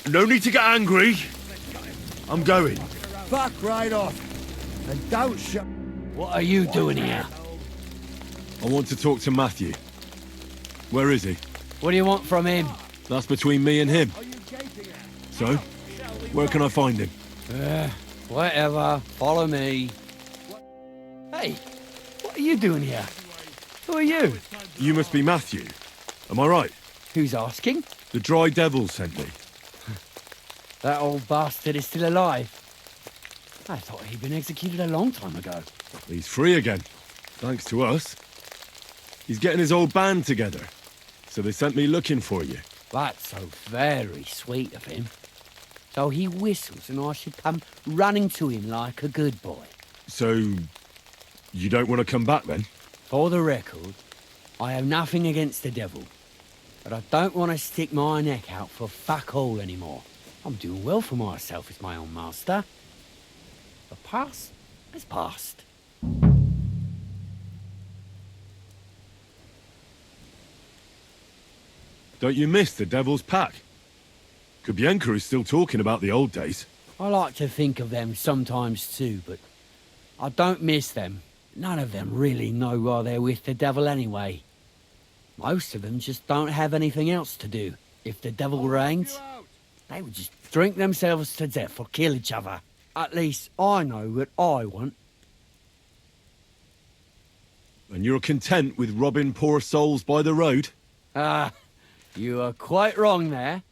No need to get angry. I'm going. Fuck right off. And don't shut... What are you doing here? I want to talk to Matthew. Where is he? What do you want from him? That's between me and him. So, where can I find him? Whatever. Follow me. Hey, what are you doing here? Who are you? You must be Matthew. Am I right? Who's asking? The Dry Devil sent me. That old bastard is still alive. I thought he'd been executed a long time ago. He's free again. Thanks to us. He's getting his old band together. So they sent me looking for you. That's so very sweet of him. So he whistles and I should come running to him like a good boy. So, you don't want to come back then? For the record, I have nothing against the devil. But I don't want to stick my neck out for fuck all anymore. I'm doing well for myself as my own master. The past is past. Don't you miss the Devil's Pack? Kubienka is still talking about the old days. I like to think of them sometimes too, but I don't miss them. None of them really know why they're with the devil anyway. Most of them just don't have anything else to do. If the devil reigns, they would just drink themselves to death or kill each other. At least I know what I want. And you're content with robbing poor souls by the road? You are quite wrong there.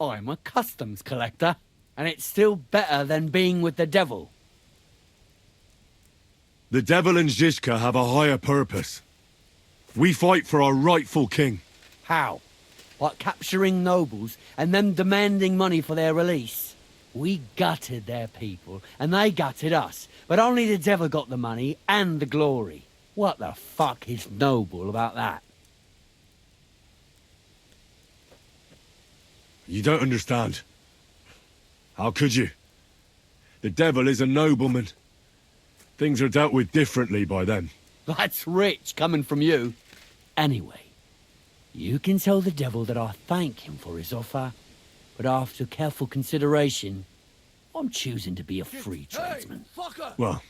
I'm a customs collector, and it's still better than being with the devil. The devil and Zizka have a higher purpose. We fight for our rightful king. How? Like capturing nobles and them demanding money for their release? We gutted their people, and they gutted us, but only the devil got the money and the glory. What the fuck is noble about that? You don't understand. How could you? The devil is a nobleman. Things are dealt with differently by them. That's rich coming from you. Anyway, you can tell the devil that I thank him for his offer, but after careful consideration, I'm choosing to be a free tradesman. Well,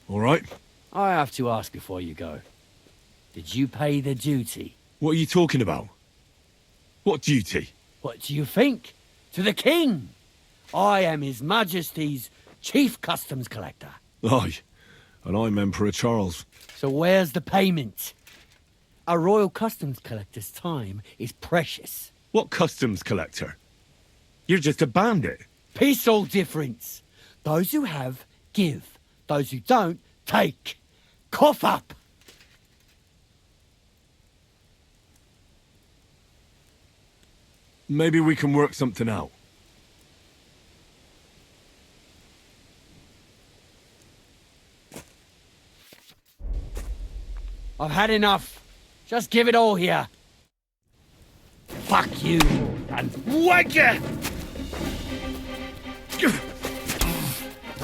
all right. I have to ask before you go. Did you pay the duty? What are you talking about? What duty? What do you think? To the king! I am His Majesty's Chief Customs Collector. Aye, and I'm Emperor Charles. So where's the payment? A royal customs collector's time is precious. What customs collector? You're just a bandit. Peace all difference. Those who have, give. Those who don't, take. Cough up! Maybe we can work something out. I've had enough. Just give it all here. Fuck you and wanker!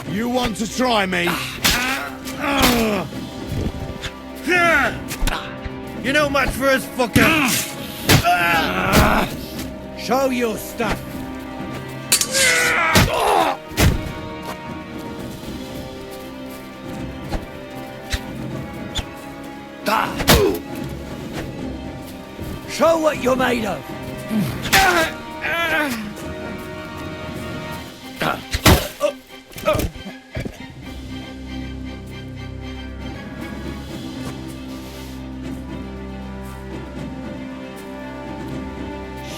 You want to try me? You're no match for us, fucker! Show your stuff. Show what you're made of.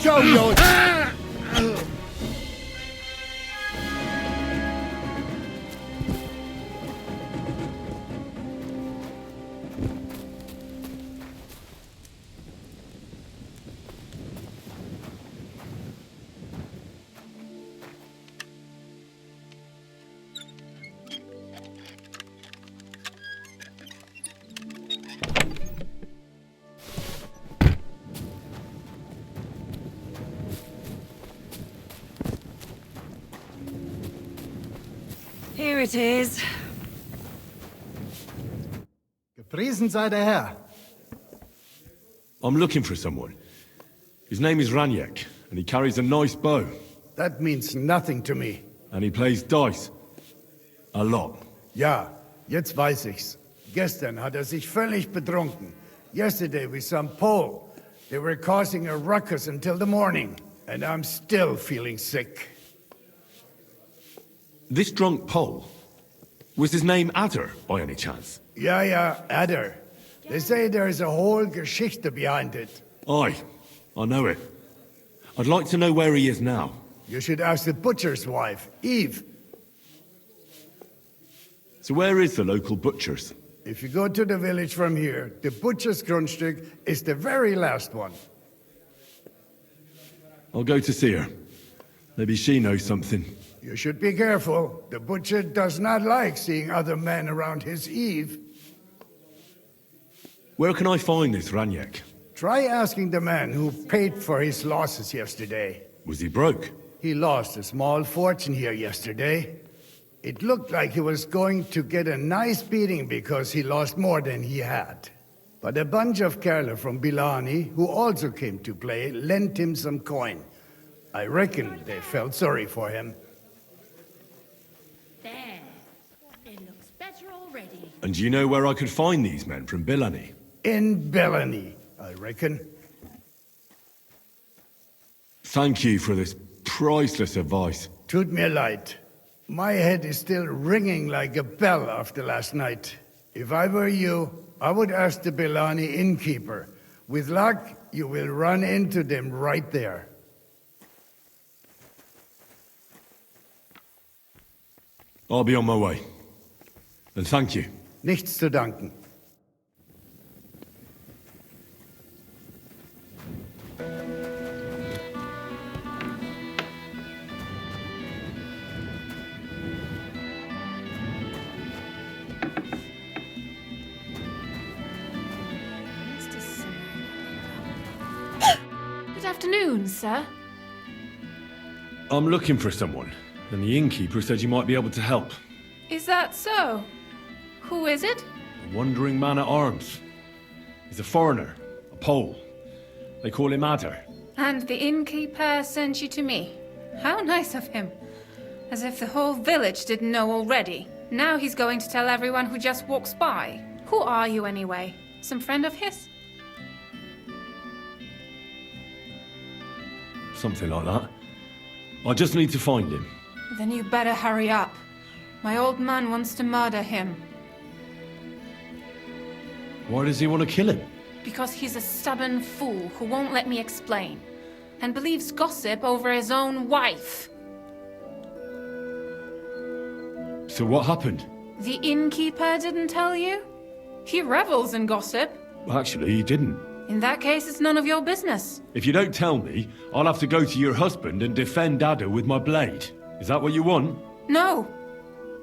Show your... Here it is. Gepriesen sei der Herr. I'm looking for someone. His name is Raniek, and he carries a nice bow. That means nothing to me. And he plays dice. A lot. Ja, jetzt weiß ich's. Gestern hat sich völlig betrunken. Yesterday with some Pole. They were causing a ruckus until the morning. And I'm still feeling sick. This drunk Pole, was his name Adder, by any chance? Ja, Adder. They say there's a whole Geschichte behind it. Aye, I know it. I'd like to know where he is now. You should ask the butcher's wife, Eve. So where is the local butcher's? If you go to the village from here, the butcher's Grundstück is the very last one. I'll go to see her. Maybe she knows something. You should be careful. The butcher does not like seeing other men around his Eve. Where can I find this Raniek? Try asking the man who paid for his losses yesterday. Was he broke? He lost a small fortune here yesterday. It looked like he was going to get a nice beating because he lost more than he had. But a bunch of Kerler from Bilani, who also came to play, lent him some coin. I reckon they felt sorry for him. There. It looks better already. And do you know where I could find these men from Bilani? In Bellany, I reckon. Thank you for this priceless advice. Tut mir leid. My head is still ringing like a bell after last night. If I were you, I would ask the Bellani innkeeper. With luck, you will run into them right there. I'll be on my way. And thank you. Nichts zu danken. Good afternoon, sir. I'm looking for someone, and the innkeeper said you might be able to help. Is that so? Who is it? A wandering man at arms. He's a foreigner, a Pole. They call him Adder. And the innkeeper sent you to me. How nice of him. As if the whole village didn't know already. Now he's going to tell everyone who just walks by. Who are you anyway? Some friend of his? Something like that. I just need to find him. Then you better hurry up. My old man wants to murder him. Why does he want to kill him? Because he's a stubborn fool who won't let me explain. And believes gossip over his own wife. So what happened? The innkeeper didn't tell you? He revels in gossip. Actually, he didn't. In that case, it's none of your business. If you don't tell me, I'll have to go to your husband and defend Adder with my blade. Is that what you want? No.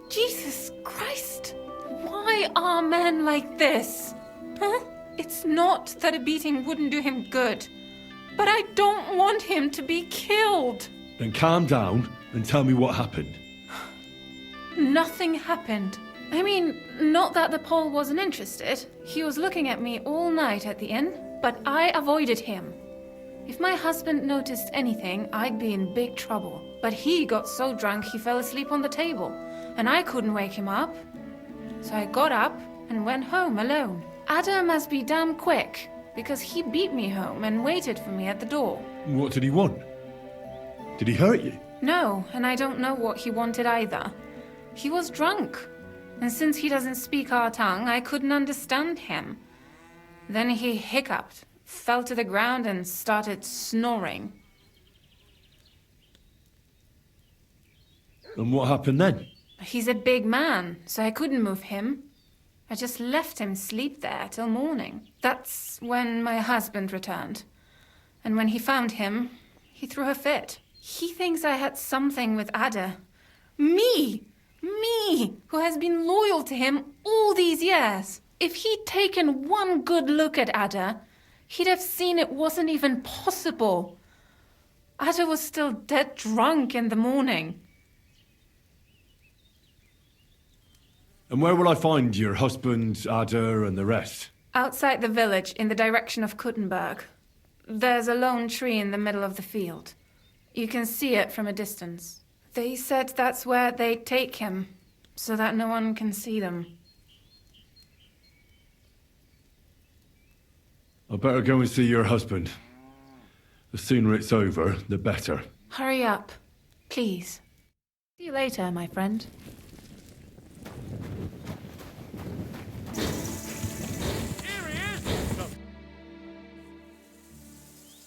Jesus Christ. Why are men like this? Huh? It's not that a beating wouldn't do him good. But I don't want him to be killed. Then calm down and tell me what happened. Nothing happened. I mean, not that the Pole wasn't interested. He was looking at me all night at the inn, but I avoided him. If my husband noticed anything, I'd be in big trouble. But he got so drunk he fell asleep on the table, and I couldn't wake him up. So I got up and went home alone. Adder must be damn quick, because he beat me home and waited for me at the door. What did he want? Did he hurt you? No, and I don't know what he wanted either. He was drunk, and since he doesn't speak our tongue, I couldn't understand him. Then he hiccuped, fell to the ground, and started snoring. And what happened then? He's a big man, so I couldn't move him. I just left him sleep there till morning. That's when my husband returned. And when he found him, he threw a fit. He thinks I had something with Adder. Me! Me, who has been loyal to him all these years. If he'd taken one good look at Adder, he'd have seen it wasn't even possible. Adder was still dead drunk in the morning. And where will I find your husband, Adder, and the rest? Outside the village, in the direction of Kuttenberg. There's a lone tree in the middle of the field. You can see it from a distance. They said that's where they take him, so that no one can see them. I better go and see your husband. The sooner it's over, the better. Hurry up, please. See you later, my friend.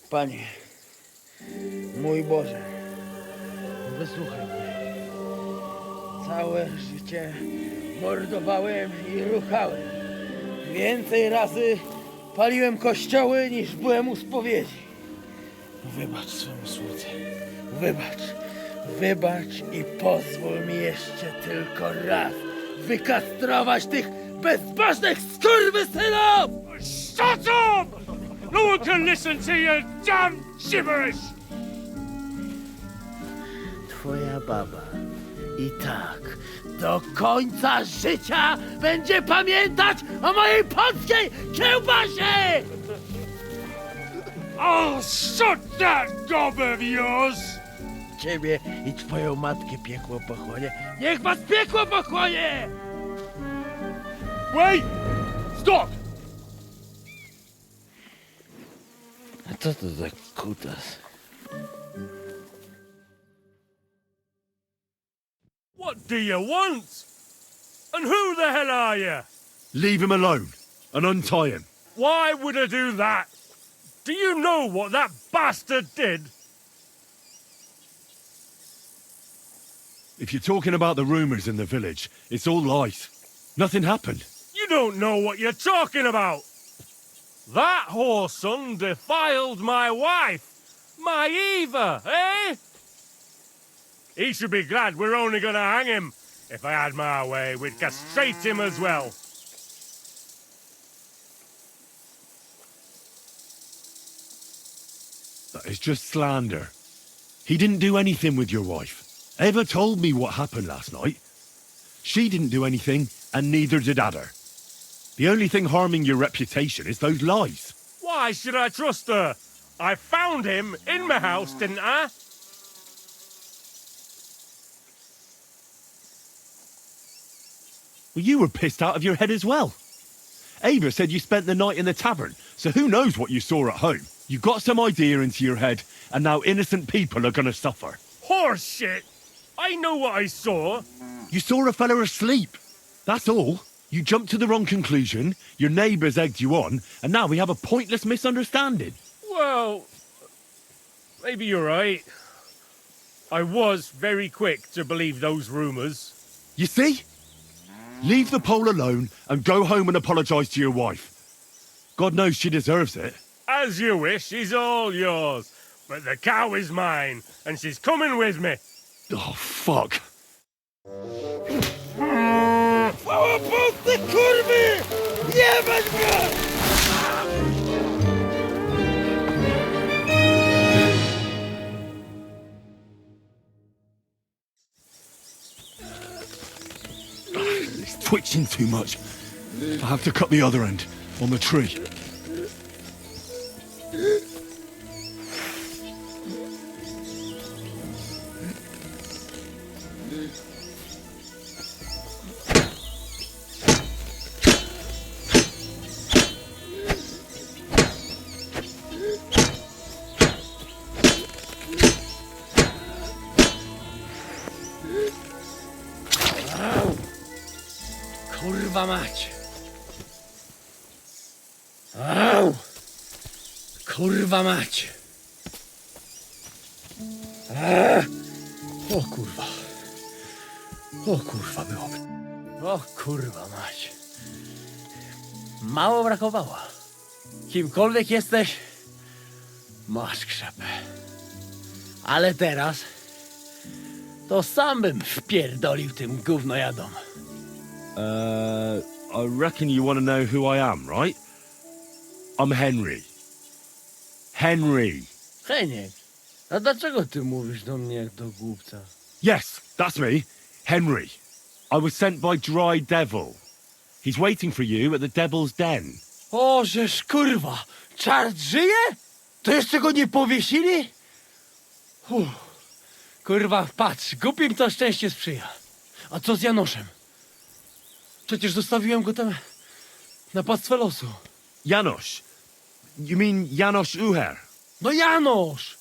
Panie, mój Boże, wysłuchaj mnie. Całe życie mordowałem i ruchałem. Więcej razy paliłem kościoły, niż byłem u spowiedzi. Wybacz swemu słudze. Wybacz i pozwól mi jeszcze tylko raz wykastrować tych bezbożnych skurwysynów! Shut up! No one can listen to your damn gibberish! Twoja baba i tak do końca życia będzie pamiętać o mojej polskiej kiełbasie! I'll shut that gob of yours! Ciebie i twoją matkę piekło pochłonie. Niech was piekło pochłonie! Wait! Stop! A co to za kutas? What do you want? And who the hell are you? Leave him alone and untie him. Why would I do that? Do you know what that bastard did? If you're talking about the rumors in the village, it's all lies. Nothing happened. You don't know what you're talking about. That whoreson defiled my wife, my Eva, eh? He should be glad we're only gonna hang him. If I had my way, we'd castrate him as well. That is just slander. He didn't do anything with your wife. Eva told me what happened last night. She didn't do anything, and neither did Adder. The only thing harming your reputation is those lies. Why should I trust her? I found him in my house, didn't I? Well, you were pissed out of your head as well. Ava said you spent the night in the tavern, so who knows what you saw at home? You got some idea into your head, and now innocent people are gonna suffer. Horse shit! I know what I saw. You saw a fella asleep. That's all. You jumped to the wrong conclusion, your neighbours egged you on, and now we have a pointless misunderstanding. Well, maybe you're right. I was very quick to believe those rumours. You see? Leave the pole alone and go home and apologise to your wife. God knows she deserves it. As you wish, she's all yours. But the cow is mine, and she's coming with me. Oh, fuck. Chwała Polsce, kurwy! Jebać go! It's twitching too much. I have to cut the other end, on the tree. Kurwa mać! Au! Kurwa mać! O kurwa! O kurwa byłoby! O kurwa mać! Mało brakowało. Kimkolwiek jesteś, masz krzepę. Ale teraz to sam bym wpierdolił tym gównojadom. I reckon you want to know who I am, right? I'm Henry. Henry. Heniek, a dlaczego ty mówisz do mnie jak do głupca? Yes, that's me. Henry. I was sent by Dry Devil. He's waiting for you at the Devil's Den. O, żeż kurwa! Czart żyje? To jeszcze go nie powiesili? Kurwa, patrz, głupim to szczęście sprzyja. A co z Janoszem? Przecież zostawiłem go tam na pastwę losu. Janos? You mean Janos Uher? No Janosz!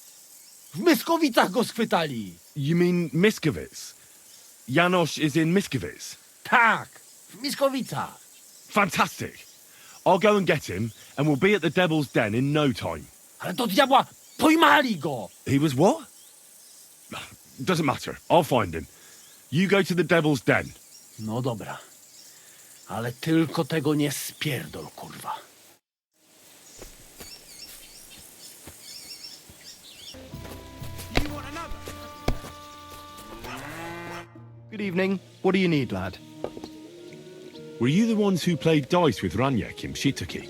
W Myskowicach go schwytali. You mean Miskovic? Janos is in Miskovic? Tak, w Myskowicach. Fantastic. I'll go and get him, and we'll be at the Devil's Den in no time. Ale do diabła, pojmali go! He was what? Doesn't matter. I'll find him. You go to the Devil's Den. No dobra. Ale tylko tego nie spierdol, kurwa. Good evening. What do you need, lad? Were you the ones who played dice with Raniek in Pshituki?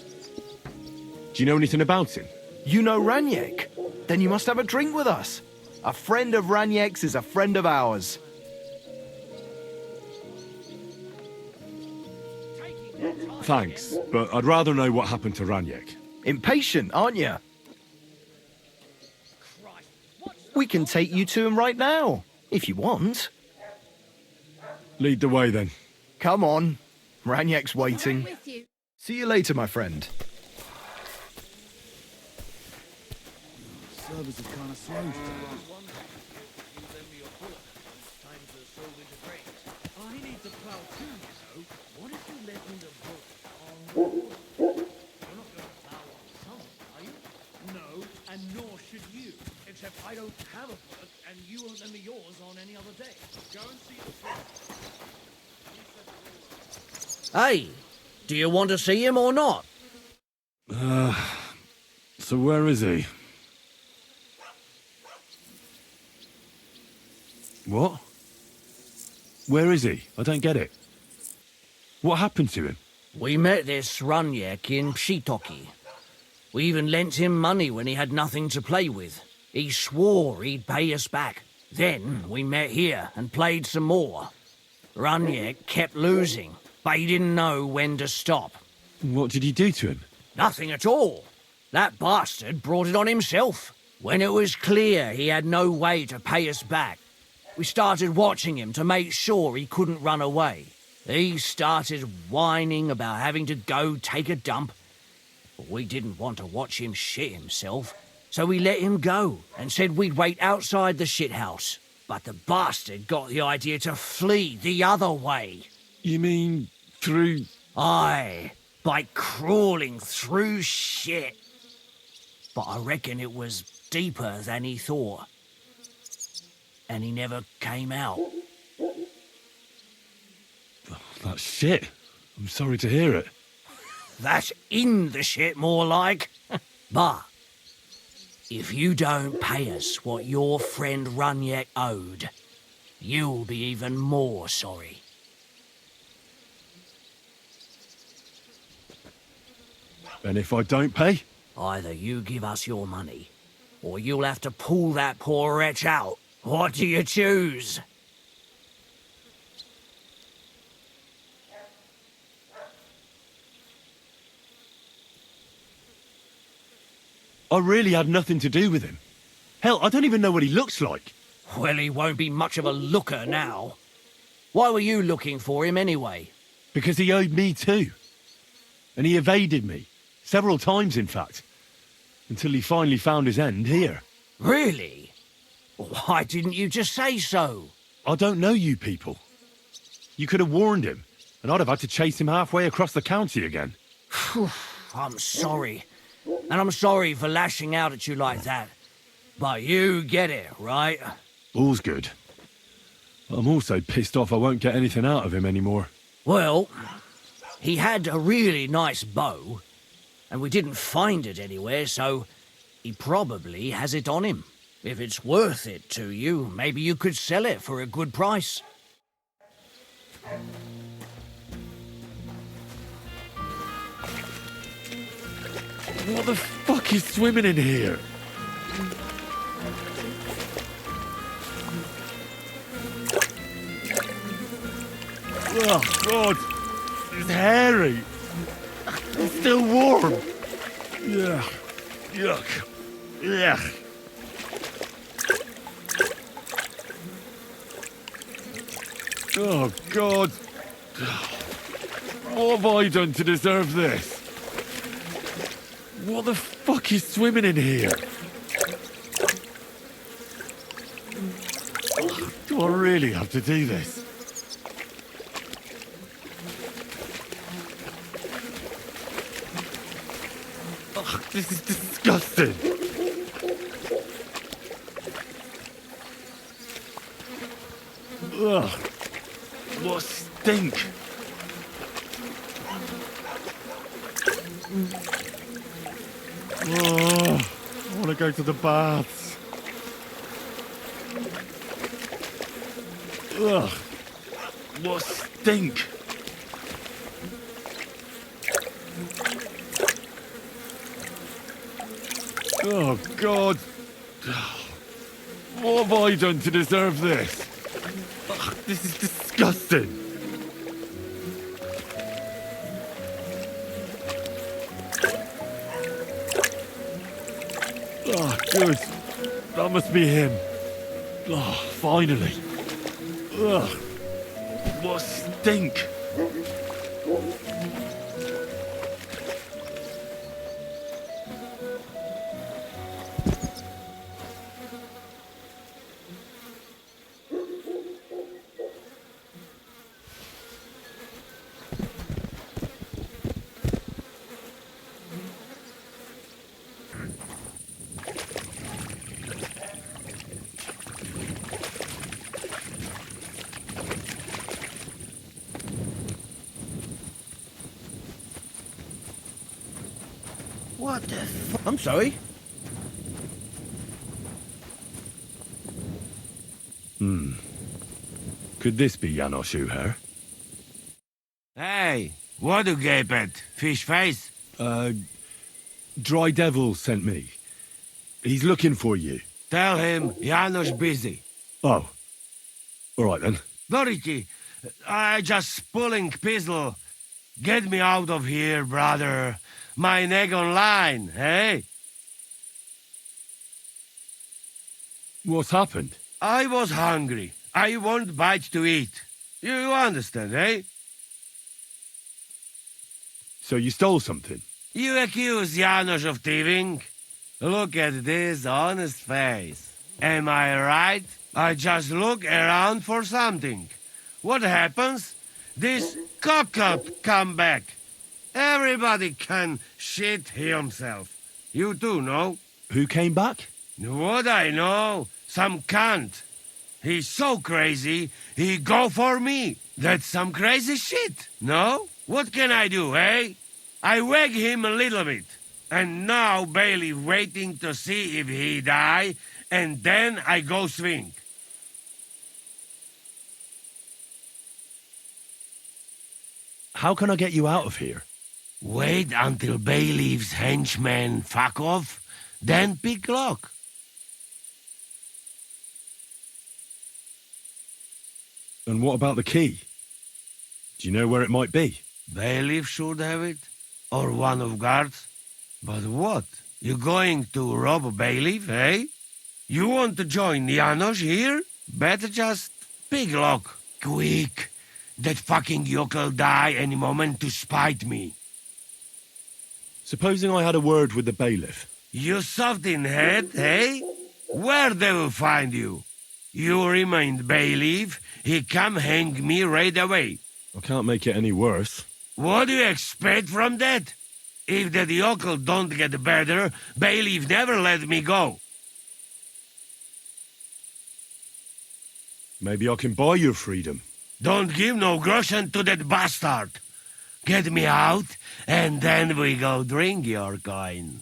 Do you know anything about him? You know Raniek? Then you must have a drink with us. A friend of Raniek's is a friend of ours. Thanks, but I'd rather know what happened to Raniek. Impatient, aren't you? We can take you to him right now, if you want. Lead the way, then. Come on. Raniek's waiting. See you later, my friend. Service is kind of slow. I don't have a bullet, and you won't lend me yours on any other day. Go and see the Hey, do you want to see him or not? So where is he? What? Where is he? I don't get it. What happened to him? We met this Raniek in Pshituki. We even lent him money when he had nothing to play with. He swore he'd pay us back. Then we met here and played some more. Raniek kept losing, but he didn't know when to stop. What did he do to him? Nothing at all. That bastard brought it on himself. When it was clear he had no way to pay us back, we started watching him to make sure he couldn't run away. He started whining about having to go take a dump. But we didn't want to watch him shit himself, so we let him go and said we'd wait outside the shithouse. But the bastard got the idea to flee the other way. You mean through... Aye, by crawling through shit. But I reckon it was deeper than he thought. And he never came out. That's shit. I'm sorry to hear it. That's in the shit, more like. But if you don't pay us what your friend Raniek owed, you'll be even more sorry. And if I don't pay? Either you give us your money, or you'll have to pull that poor wretch out. What do you choose? I really had nothing to do with him. Hell, I don't even know what he looks like. Well, he won't be much of a looker now. Why were you looking for him anyway? Because he owed me too. And he evaded me. Several times, in fact. Until he finally found his end here. Really? Why didn't you just say so? I don't know you people. You could have warned him, and I'd have had to chase him halfway across the county again. I'm sorry. And I'm sorry for lashing out at you like that. But you get it, right? All's good. I'm also pissed off I won't get anything out of him anymore. Well, he had a really nice bow, and we didn't find it anywhere, so he probably has it on him. If it's worth it to you, maybe you could sell it for a good price. What the fuck is swimming in here? Oh, God. It's hairy. It's still warm. Yuck. Yuck. Yuck. Oh, God. What have I done to deserve this? What the fuck is swimming in here? Do I really have to do this? Ugh, this is disgusting. Ugh, what a stink. Oh, I want to go to the baths. Ugh, what a stink. Oh, God. What have I done to deserve this? Ugh, this is disgusting. Oh, good. That must be him. Oh, finally. Ugh. What a stink. What the I'm sorry. Could this be Janos Uher? Hey, what do you gape at? Fish face? Dry Devil sent me. He's looking for you. Tell him Janos busy. Oh. All right, then. Dorothy, I just pulling pistol. Get me out of here, brother. My neck on line, hey? What's happened? I was hungry. I want bite to eat. You understand, eh? So you stole something? You accuse Janos of thieving? Look at this honest face. Am I right? I just look around for something. What happens? This cock-up come back. Everybody can shit himself. You too, no? Who came back? What I know? Some cunt. He's so crazy, he go for me. That's some crazy shit, no? What can I do, eh? I wag him a little bit. And now Bailey waiting to see if he die, and then I go swing. How can I get you out of here? Wait until Bailey's henchmen fuck off, then pick lock. And what about the key? Do you know where it might be? Bailiff should have it, or one of guards. But what? You going to rob a bailiff, eh? You want to join Janos here? Better just pick lock, quick. That fucking yokel die any moment to spite me. Supposing I had a word with the bailiff. You soft in head, eh? Where they will find you? You remain bailiff, he come hang me right away. I can't make it any worse. What do you expect from that? If that yokel don't get better, bailiff never let me go. Maybe I can buy your freedom. Don't give no groschen to that bastard. Get me out, and then we go drink your coin.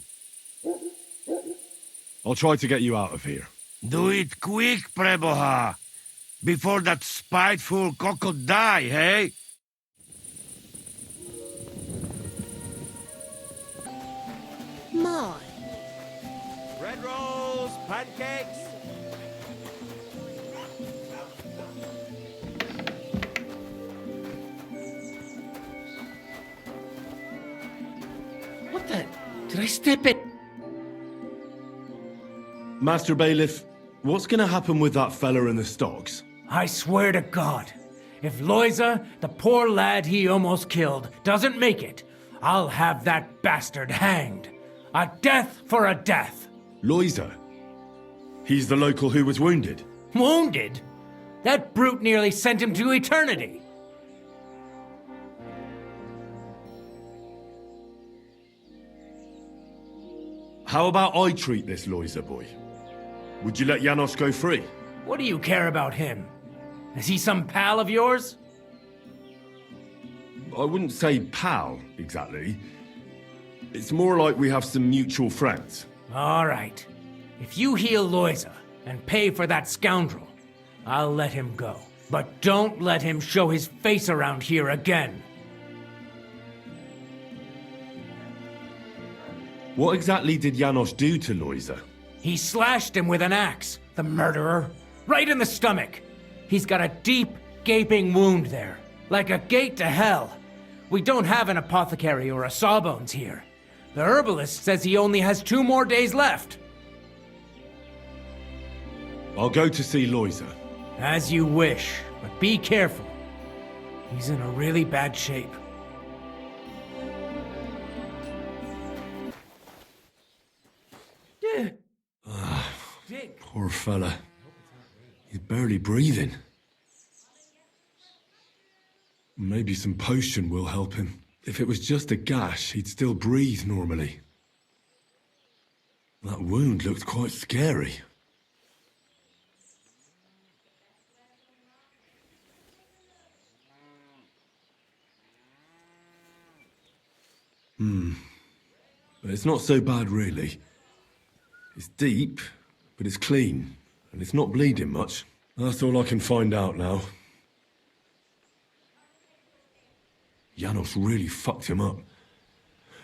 I'll try to get you out of here. Do it quick, Preboha, before that spiteful cockle die, hey? My. Bread rolls, pancakes. What the? Did I step it? Master Bailiff, what's gonna happen with that fella in the stocks? I swear to God, If Loiza, the poor lad he almost killed, doesn't make it, I'll have that bastard hanged. A death for a death. Loiza? He's the local who was wounded. Wounded? That brute nearly sent him to eternity. How about I treat this Loiza boy? Would you let Janos go free? What do you care about him? Is he some pal of yours? I wouldn't say pal, exactly. It's more like we have some mutual friends. All right. If you heal Loiza and pay for that scoundrel, I'll let him go. But don't let him show his face around here again. What exactly did Janos do to Loiza? He slashed him with an axe, the murderer. Right in the stomach. He's got a deep, gaping wound there. Like a gate to hell. We don't have an apothecary or a sawbones here. The herbalist says he only has 2 more days left. I'll go to see Loiza. As you wish, but be careful. He's in a really bad shape. Poor fella. He's barely breathing. Maybe some potion will help him. If it was just a gash, he'd still breathe normally. That wound looked quite scary. But it's not so bad, really. It's deep, but it's clean, and it's not bleeding much. That's all I can find out now. Janos really fucked him up.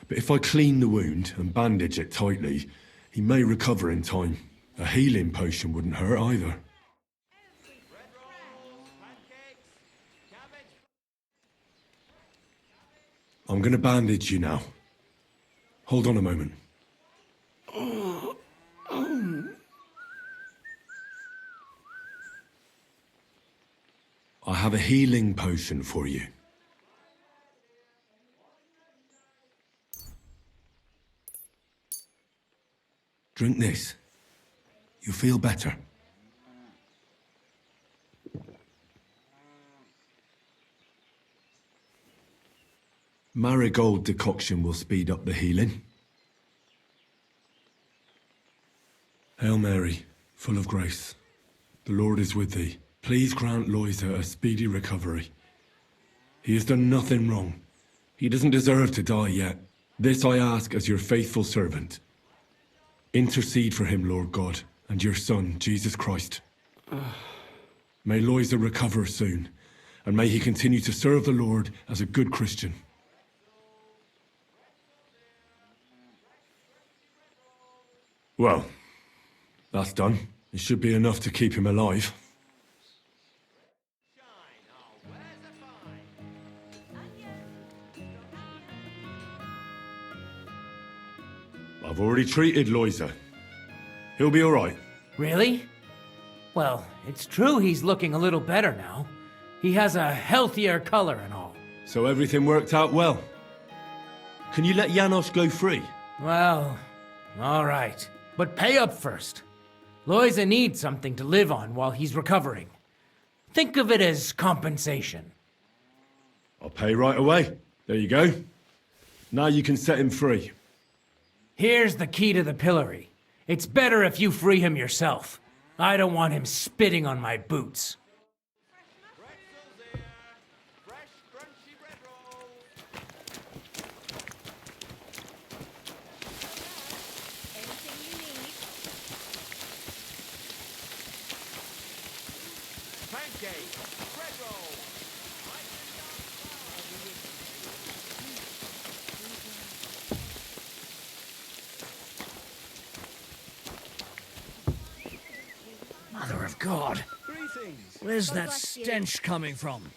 But if I clean the wound and bandage it tightly, he may recover in time. A healing potion wouldn't hurt either. I'm gonna bandage you now. Hold on a moment. I have a healing potion for you. Drink this. You'll feel better. Marigold decoction will speed up the healing. Hail Mary, full of grace. The Lord is with thee. Please grant Loiza a speedy recovery. He has done nothing wrong. He doesn't deserve to die yet. This I ask as your faithful servant. Intercede for him, Lord God, and your Son, Jesus Christ. May Loiza recover soon, and may he continue to serve the Lord as a good Christian. Well, that's done. It should be enough to keep him alive. I've already treated Loiza. He'll be all right. Really? Well, it's true he's looking a little better now. He has a healthier color and all. So everything worked out well. Can you let Janos go free? Well, all right. But pay up first. Loiza needs something to live on while he's recovering. Think of it as compensation. I'll pay right away. There you go. Now you can set him free. Here's the key to the pillory. It's better if you free him yourself. I don't want him spitting on my boots. Mother of God! Where's that stench coming from?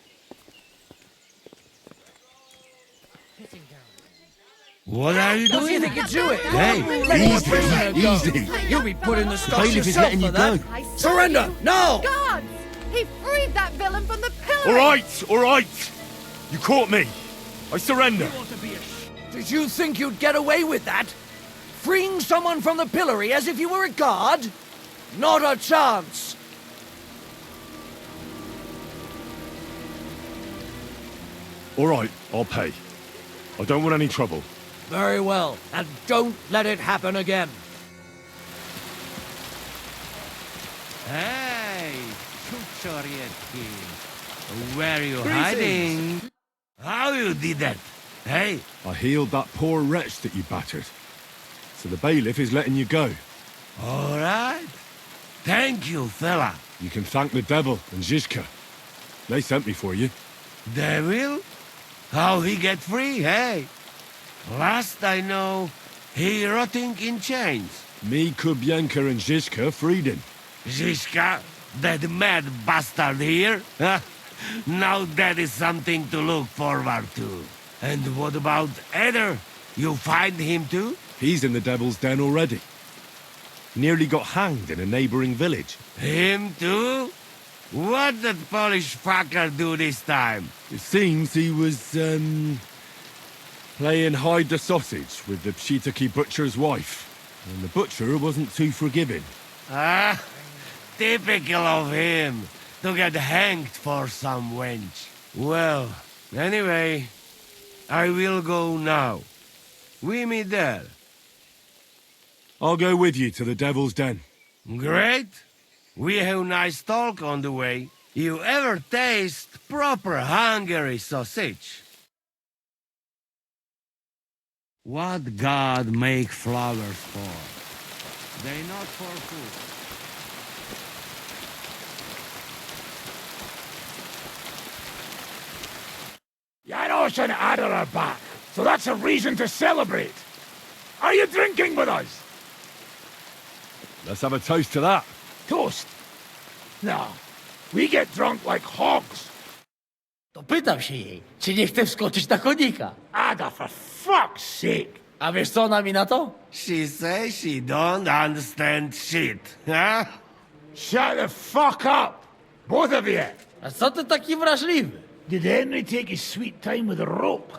What are you What do you doing? think you're doing? Hey, easy, easy. You'll be put in the stocks Bailiff is yourself letting for you that. go. Surrender! No! Guards! He freed that villain from the pillory! All right! You caught me. I surrender. Did you think you'd get away with that? Freeing someone from the pillory as if you were a guard? Not a chance! All right, I'll pay. I don't want any trouble. Very well, and don't let it happen again. Hey, Chuchorietki. Where are you hiding? How you did that? Hey? I healed that poor wretch that you battered. So the bailiff is letting you go. All right. Thank you, fella. You can thank the devil and Zizka. They sent me for you. Devil? How he get free, hey? Last I know, he rotting in chains. Me, Kubienka and Zizka freed him. Zizka, that mad bastard here? Now that is something to look forward to. And what about Eder? You find him too? He's in the devil's den already. Nearly got hanged in a neighboring village. Him too? What did Polish fucker do this time? It seems he was, playing hide the sausage with the Pshitaki butcher's wife. And the butcher wasn't too forgiving. Ah, typical of him. To get hanged for some wench. Well, anyway, I will go now. We meet there. I'll go with you to the devil's den. Great. We have nice talk on the way. You ever taste proper Hungary sausage? What God make flowers for? They not for food. Janos and Ada are back, so that's a reason to celebrate. Are you drinking with us? Let's have a toast to that. Toast? No, we get drunk like hogs. To pytam się jej, czy nie chce wskoczyć na konika. Ada, for fuck's sake. A wiesz co ona mi na to? She says she don't understand shit, huh? Shut the fuck up, both of you. A co ty taki wrażliwy? Did Henry take his sweet time with a rope?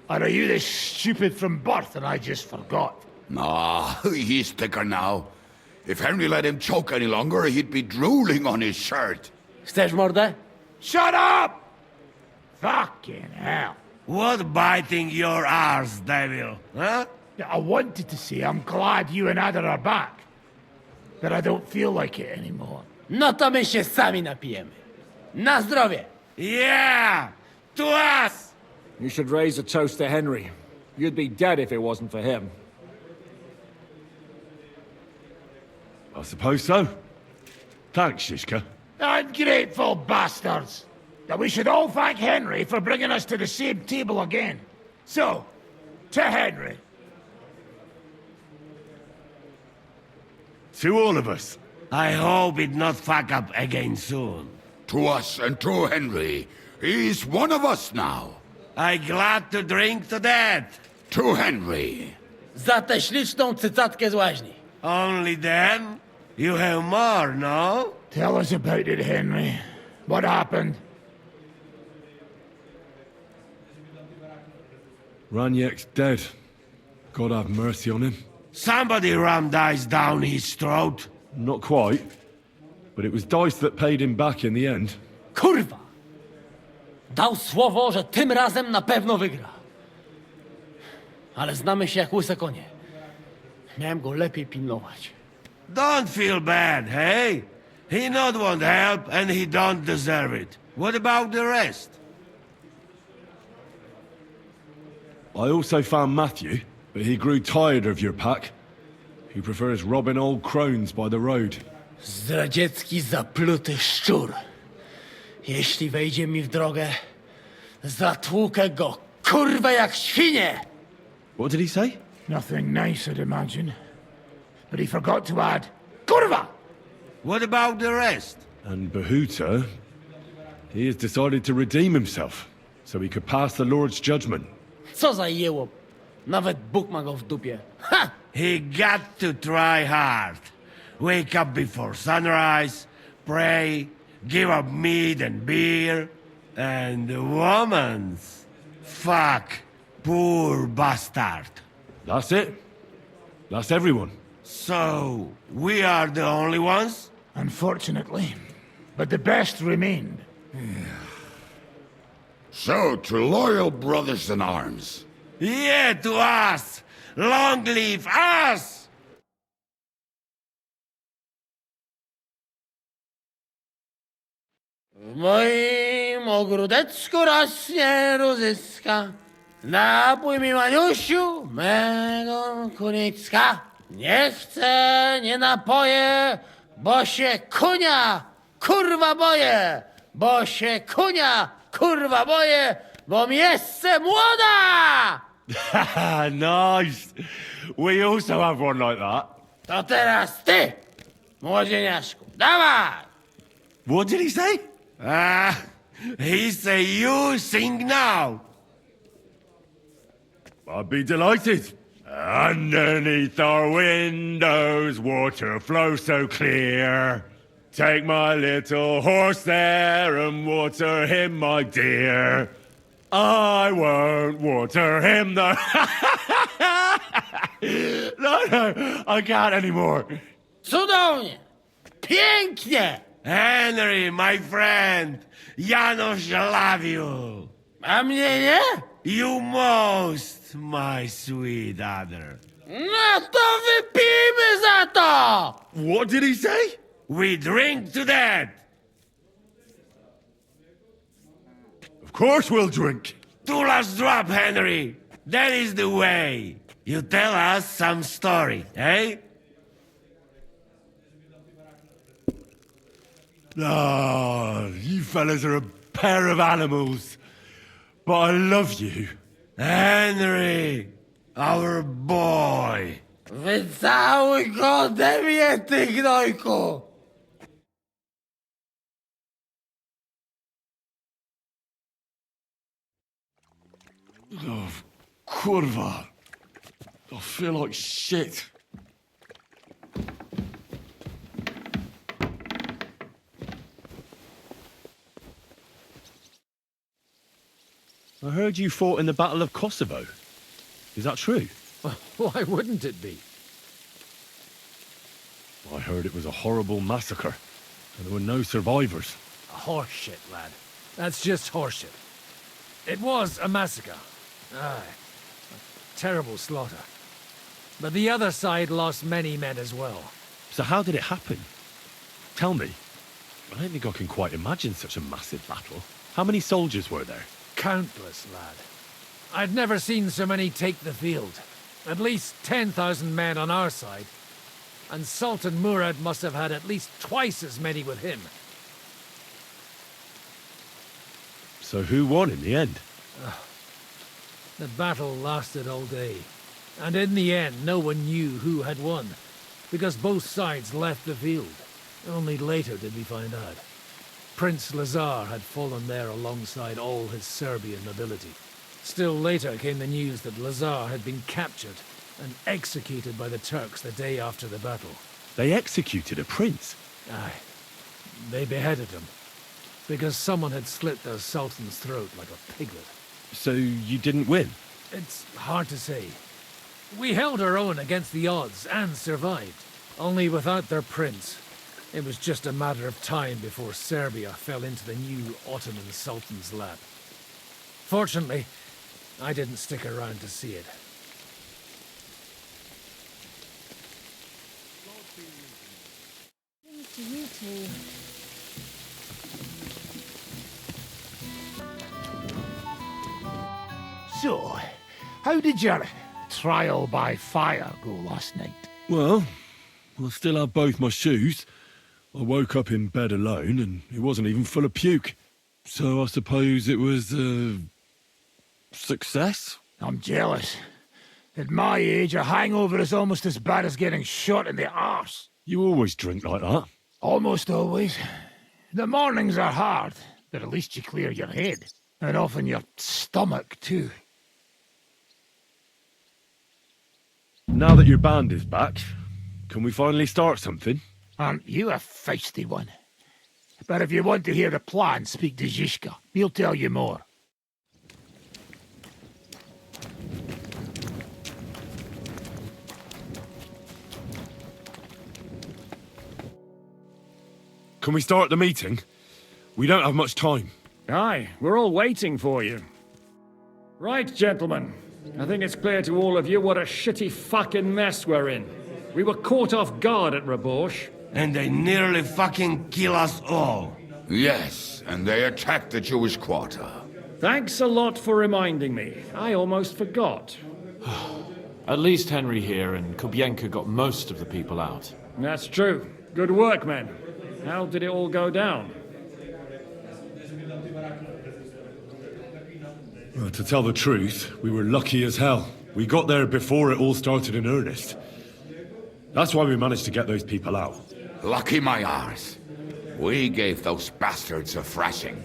Or are you this stupid from birth and I just forgot? Nah, he's thicker now. If Henry let him choke any longer, he'd be drooling on his shirt. Chcesz mordę? Shut up! Fucking hell. What biting your arse, devil, huh? I wanted to say I'm glad you and Ada are back. But I don't feel like it anymore. No to my się sami napijemy. Na zdrowie! Yeah! To us! You should raise a toast to Henry. You'd be dead if it wasn't for him. I suppose so. Thanks, Shishka. Ungrateful bastards! That we should all thank Henry for bringing us to the same table again. So, to Henry. To all of us. I hope it not fuck up again soon. To us and to Henry. He's one of us now. I glad to drink to that. To Henry. Za tę śliczną cycatkę z łaźni. Only them? You have more, no? Tell us about it, Henry. What happened? Raniek's dead. God have mercy on him. Somebody rammed dice down his throat. Not quite. But it was dice that paid him back in the end. Kurwa! Dał słowo, że tym razem na pewno wygra. Ale znamy się jak łyse konie. Miałem go lepiej pilnować. Don't feel bad, hey? He not want help and he don't deserve it. What about the rest? I also found Matthew, but he grew tired of your pack. He prefers robbing old crones by the road. Zdradziecki, zapluty szczur. Jeśli wejdzie mi w drogę, zatłukę go, kurwa, jak świnie! What did he say? Nothing nice, I'd imagine. But he forgot to add, kurwa! What about the rest? And Behuta, he has decided to redeem himself, so he could pass the Lord's judgment. Co za jełop. Nawet Bóg ma go w dupie. Ha! He got to try hard. Wake up before sunrise, pray, give up meat and beer, and the woman's fuck poor bastard. That's it? That's everyone? So, we are the only ones? Unfortunately. But the best remained. So, to loyal brothers in arms. Yeah, to us! Long live us! W moim ogródeczku rośnie różyska. Napój mi, Maniusiu, mego kunicka. Nie chcę, nie napoję, bo się kunia, kurwa boję. Bo się kunia, kurwa boję, bo miejsce młoda! Nice. We also have one like that. To teraz ty, młodzieniaszku, dawaj! What did he say? He say you sing now. I'd be delighted. Underneath our windows, water flows so clear. Take my little horse there and water him, my dear. I won't water him, though. No, I can't anymore. Cudownie! Pięknie! Henry, my friend, Janusz love you. A mnie nie? You most, my sweet other. No to wypijmy za to! What did he say? We drink to that. Of course we'll drink. Two last drop, Henry. That is the way. You tell us some story, eh? Ah, you fellas are a pair of animals. But I love you. Henry, our boy. Wycałuj go ode mnie, ty gnojku! Oh, kurwa. I feel like shit. I heard you fought in the Battle of Kosovo. Is that true? Why wouldn't it be? I heard it was a horrible massacre, and there were no survivors. Horseshit, lad. That's just horseshit. It was a massacre. Aye. A terrible slaughter. But the other side lost many men as well. So how did it happen? Tell me. I don't think I can quite imagine such a massive battle. How many soldiers were there? Countless, lad. I'd never seen so many take the field. At least 10,000 men on our side. And Sultan Murad must have had at least twice as many with him. So who won in the end? The battle lasted all day. And in the end, no one knew who had won. Because both sides left the field. Only later did we find out. Prince Lazar had fallen there alongside all his Serbian nobility. Still later came the news that Lazar had been captured and executed by the Turks the day after the battle. They executed a prince? Aye. They beheaded him. Because someone had slit their sultan's throat like a piglet. So you didn't win? It's hard to say. We held our own against the odds and survived. Only without their prince. It was just a matter of time before Serbia fell into the new Ottoman Sultan's lap. Fortunately, I didn't stick around to see it. To you two. So, how did your trial by fire go last night? Well, I still have both my shoes. I woke up in bed alone, and it wasn't even full of puke. So I suppose it was a success? I'm jealous. At my age, a hangover is almost as bad as getting shot in the arse. You always drink like that? Almost always. The mornings are hard, but at least you clear your head. And often your stomach, too. Now that your band is back, can we finally start something? Aren't you a feisty one? But if you want to hear the plan, speak to Zizka. He'll tell you more. Can we start the meeting? We don't have much time. Aye, we're all waiting for you. Right, gentlemen. I think it's clear to all of you what a shitty fucking mess we're in. We were caught off guard at Rabosh. And they nearly fucking kill us all. Yes, and they attacked the Jewish quarter. Thanks a lot for reminding me. I almost forgot. At least Henry here and Kubienka got most of the people out. That's true. Good work, men. How did it all go down? Well, to tell the truth, we were lucky as hell. We got there before it all started in earnest. That's why we managed to get those people out. Lucky my arse. We gave those bastards a thrashing.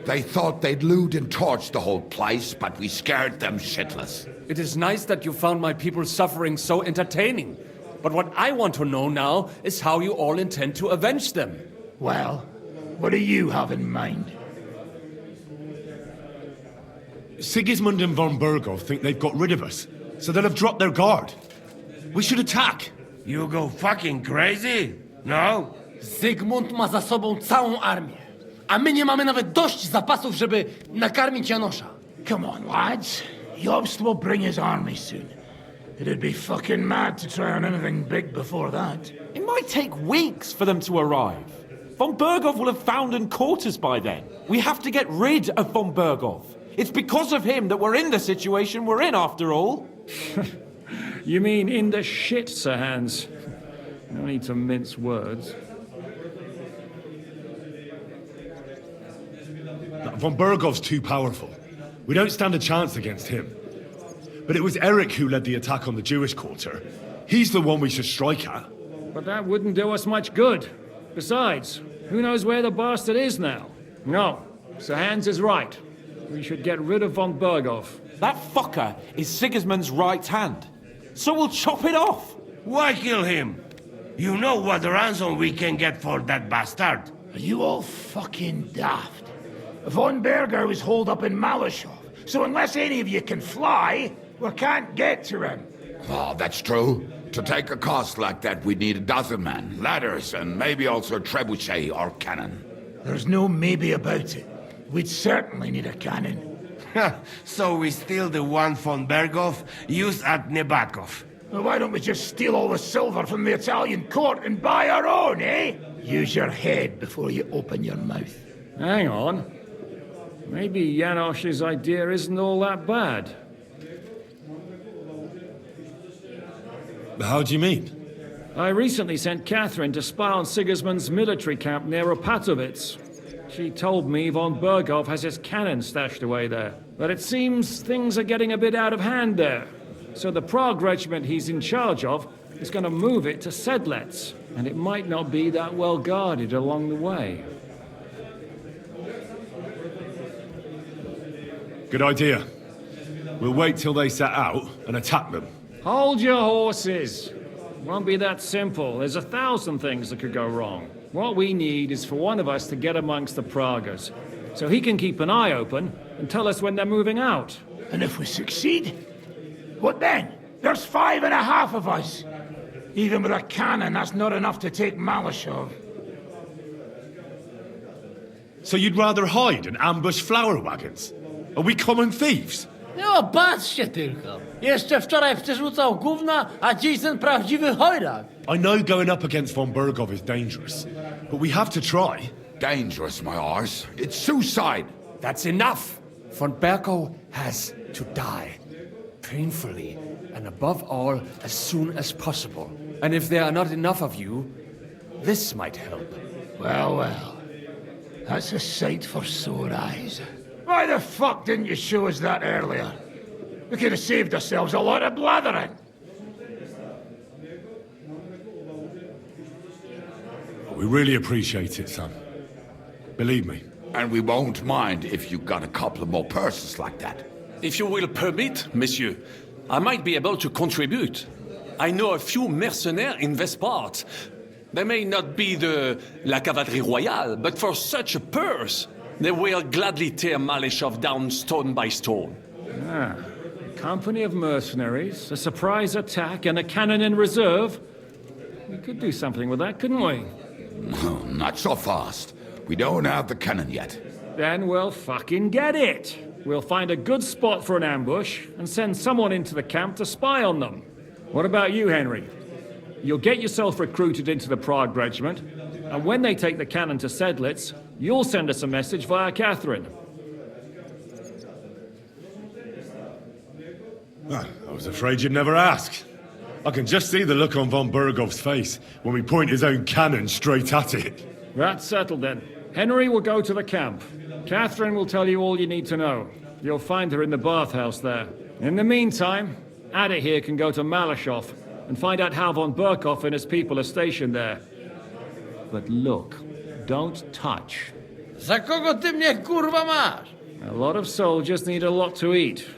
They thought they'd loot and torch the whole place, but we scared them shitless. It is nice that you found my people's suffering so entertaining. But what I want to know now is how you all intend to avenge them. Well, what do you have in mind? Sigismund and von Bergov think they've got rid of us, so they'll have dropped their guard. We should attack. You go fucking crazy? No? Zygmunt ma za sobą całą armię, a my nie mamy nawet dość zapasów, żeby nakarmić Janosza. Come on, lads. Jobst will bring his army soon. It'd be fucking mad to try on anything big before that. It might take weeks for them to arrive. Von Bergov will have found and caught us by then. We have to get rid of von Bergov. It's because of him that we're in the situation we're in, after all. You mean in the shit, Sir Hans? No need to mince words. Von Bergov's too powerful. We don't stand a chance against him. But it was Eric who led the attack on the Jewish quarter. He's the one we should strike at. But that wouldn't do us much good. Besides, who knows where the bastard is now? No, Sir Hans is right. We should get rid of von Bergov. That fucker is Sigismund's right hand. So we'll chop it off. Why kill him? You know what ransom we can get for that bastard. Are you all fucking daft? Von Berger was holed up in Malashov, so unless any of you can fly, we can't get to him. Oh, that's true. To take a cost like that, we'd need a dozen men, ladders, and maybe also a trebuchet or cannon. There's no maybe about it. We'd certainly need a cannon. So we steal the one von Bergov used at Nebakov. Well, why don't we just steal all the silver from the Italian court and buy our own, eh? Use your head before you open your mouth. Hang on. Maybe Janosch's idea isn't all that bad. How do you mean? I recently sent Catherine to spy on Sigismund's military camp near Opatovitz. She told me von Bergov has his cannon stashed away there. But it seems things are getting a bit out of hand there. So the Prague regiment he's in charge of is going to move it to Sedlets. And it might not be that well guarded along the way. Good idea. We'll wait till they set out and attack them. Hold your horses. Won't be that simple. There's 1,000 things that could go wrong. What we need is for one of us to get amongst the Pragas, so he can keep an eye open and tell us when they're moving out. And if we succeed, what then? There's 5.5 of us. Even with a cannon, that's not enough to take Malashov. So you'd rather hide and ambush flower wagons? Are we common thieves? No, patrzcie tylko. Jeszcze wczoraj przerzucał gówna, a dziś ten prawdziwy chojrak. I know going up against von Bergov is dangerous, but we have to try. Dangerous, my arse. It's suicide. That's enough. Von Bergov has to die. Painfully, and above all, as soon as possible. And if there are not enough of you, this might help. Well, well. That's a sight for sore eyes. Why the fuck didn't you show us that earlier? We could have saved ourselves a lot of blathering. We really appreciate it, son. Believe me. And we won't mind if you got a couple of more purses like that. If you will permit, monsieur, I might be able to contribute. I know a few mercenaires in this part. They may not be la cavalerie royale, but for such a purse, they will gladly tear Malishov down stone by stone. Ah, a company of mercenaries, a surprise attack, and a cannon in reserve. We could do something with that, couldn't we? No, not so fast. We don't have the cannon yet. Then we'll fucking get it. We'll find a good spot for an ambush and send someone into the camp to spy on them. What about you, Henry? You'll get yourself recruited into the Prague regiment, and when they take the cannon to Sedlitz, you'll send us a message via Catherine. I was afraid you'd never ask. I can just see the look on von Bergov's face when we point his own cannon straight at it. That's settled then. Henry will go to the camp. Catherine will tell you all you need to know. You'll find her in the bathhouse there. In the meantime, Ada here can go to Malashov and find out how von Berkov and his people are stationed there. But look, don't touch. Za kogo ty mnie kurwa masz? A lot of soldiers need a lot to eat.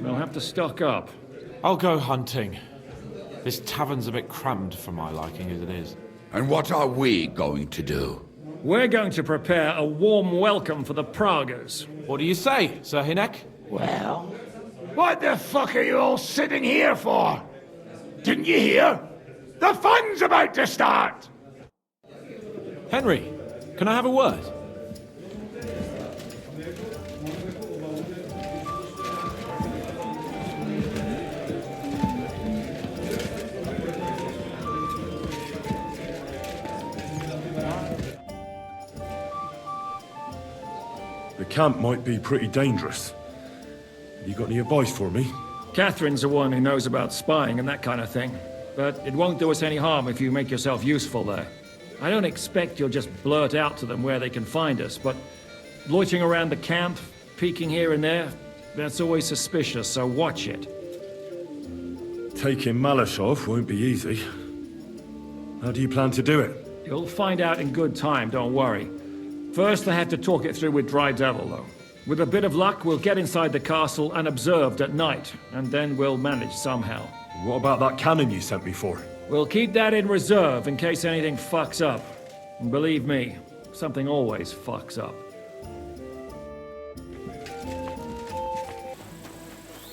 They'll have to stock up. I'll go hunting. This tavern's a bit crammed for my liking as it is. And what are we going to do? We're going to prepare a warm welcome for the Praguers. What do you say, Sir Hinek? Well, what the fuck are you all sitting here for? Didn't you hear? The fun's about to start! Henry, can I have a word? The camp might be pretty dangerous. Have you got any advice for me? Catherine's the one who knows about spying and that kind of thing. But it won't do us any harm if you make yourself useful there. I don't expect you'll just blurt out to them where they can find us, but loitering around the camp, peeking here and there, that's always suspicious, so watch it. Taking Malashov won't be easy. How do you plan to do it? You'll find out in good time, don't worry. First, I have to talk it through with Dry Devil, though. With a bit of luck, we'll get inside the castle unobserved at night, and then we'll manage somehow. What about that cannon you sent me for? We'll keep that in reserve in case anything fucks up. And believe me, something always fucks up.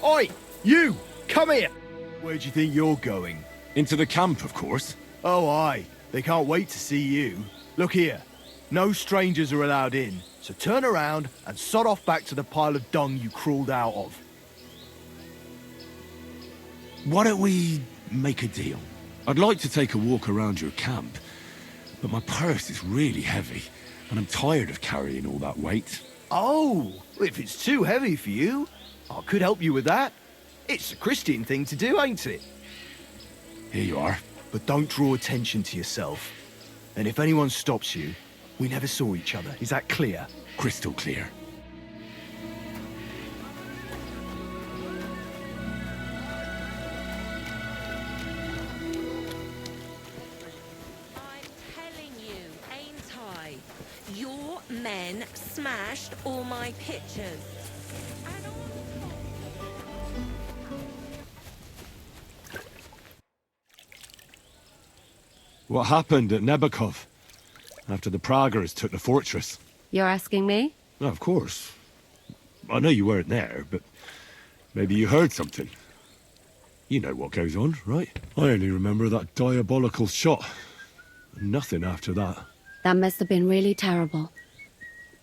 Oi! You! Come here! Where do you think you're going? Into the camp, of course. Oh, aye. They can't wait to see you. Look here. No strangers are allowed in, so turn around and sod off back to the pile of dung you crawled out of. Why don't we make a deal? I'd like to take a walk around your camp, but my purse is really heavy, and I'm tired of carrying all that weight. Oh, if it's too heavy for you, I could help you with that. It's a Christian thing to do, ain't it? Here you are. But don't draw attention to yourself. And if anyone stops you, we never saw each other. Is that clear? Crystal clear. Your men smashed all my pictures. What happened at Nebakov after the Praguers took the fortress? You're asking me? No, of course. I know you weren't there, but maybe you heard something. You know what goes on, right? I only remember that diabolical shot. Nothing after that. That must have been really terrible.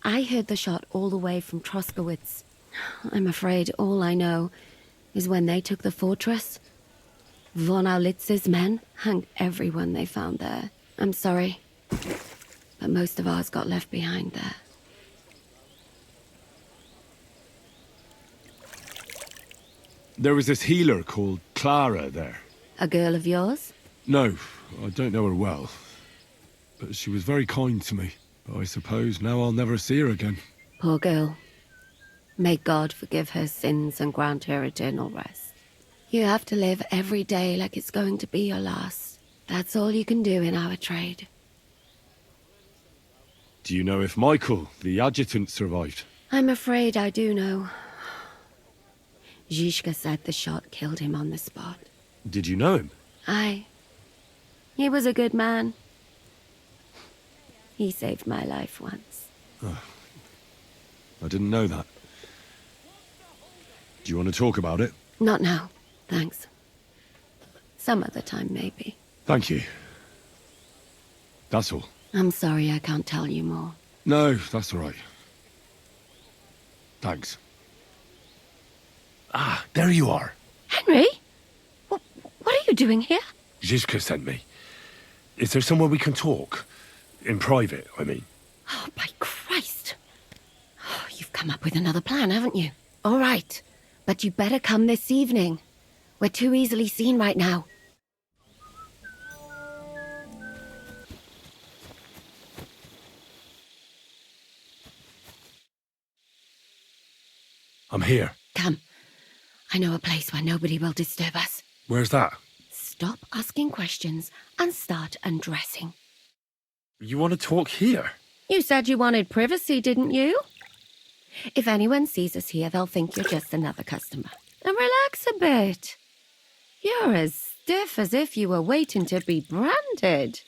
I heard the shot all the way from Troskowitz. I'm afraid all I know is when they took the fortress, von Aulitz's men hung everyone they found there. I'm sorry, but most of ours got left behind there. There was this healer called Clara there. A girl of yours? No, I don't know her well. But she was very kind to me. But I suppose now I'll never see her again. Poor girl. May God forgive her sins and grant her eternal rest. You have to live every day like it's going to be your last. That's all you can do in our trade. Do you know if Michael, the adjutant, survived? I'm afraid I do know. Zhishka said the shot killed him on the spot. Did you know him? Aye. He was a good man. He saved my life once. Oh, I didn't know that. Do you want to talk about it? Not now, thanks. Some other time, maybe. Thank you. That's all. I'm sorry I can't tell you more. No, that's all right. Thanks. Ah, there you are. Henry? What are you doing here? Zizka sent me. Is there somewhere we can talk? In private, I mean. Oh, by Christ. Oh, you've come up with another plan, haven't you? All right. But you better come this evening. We're too easily seen right now. I'm here. Come. I know a place where nobody will disturb us. Where's that? Stop asking questions and start undressing. You want to talk here? You said you wanted privacy, didn't you? If anyone sees us here, they'll think you're just another customer. And relax a bit. You're as stiff as if you were waiting to be branded.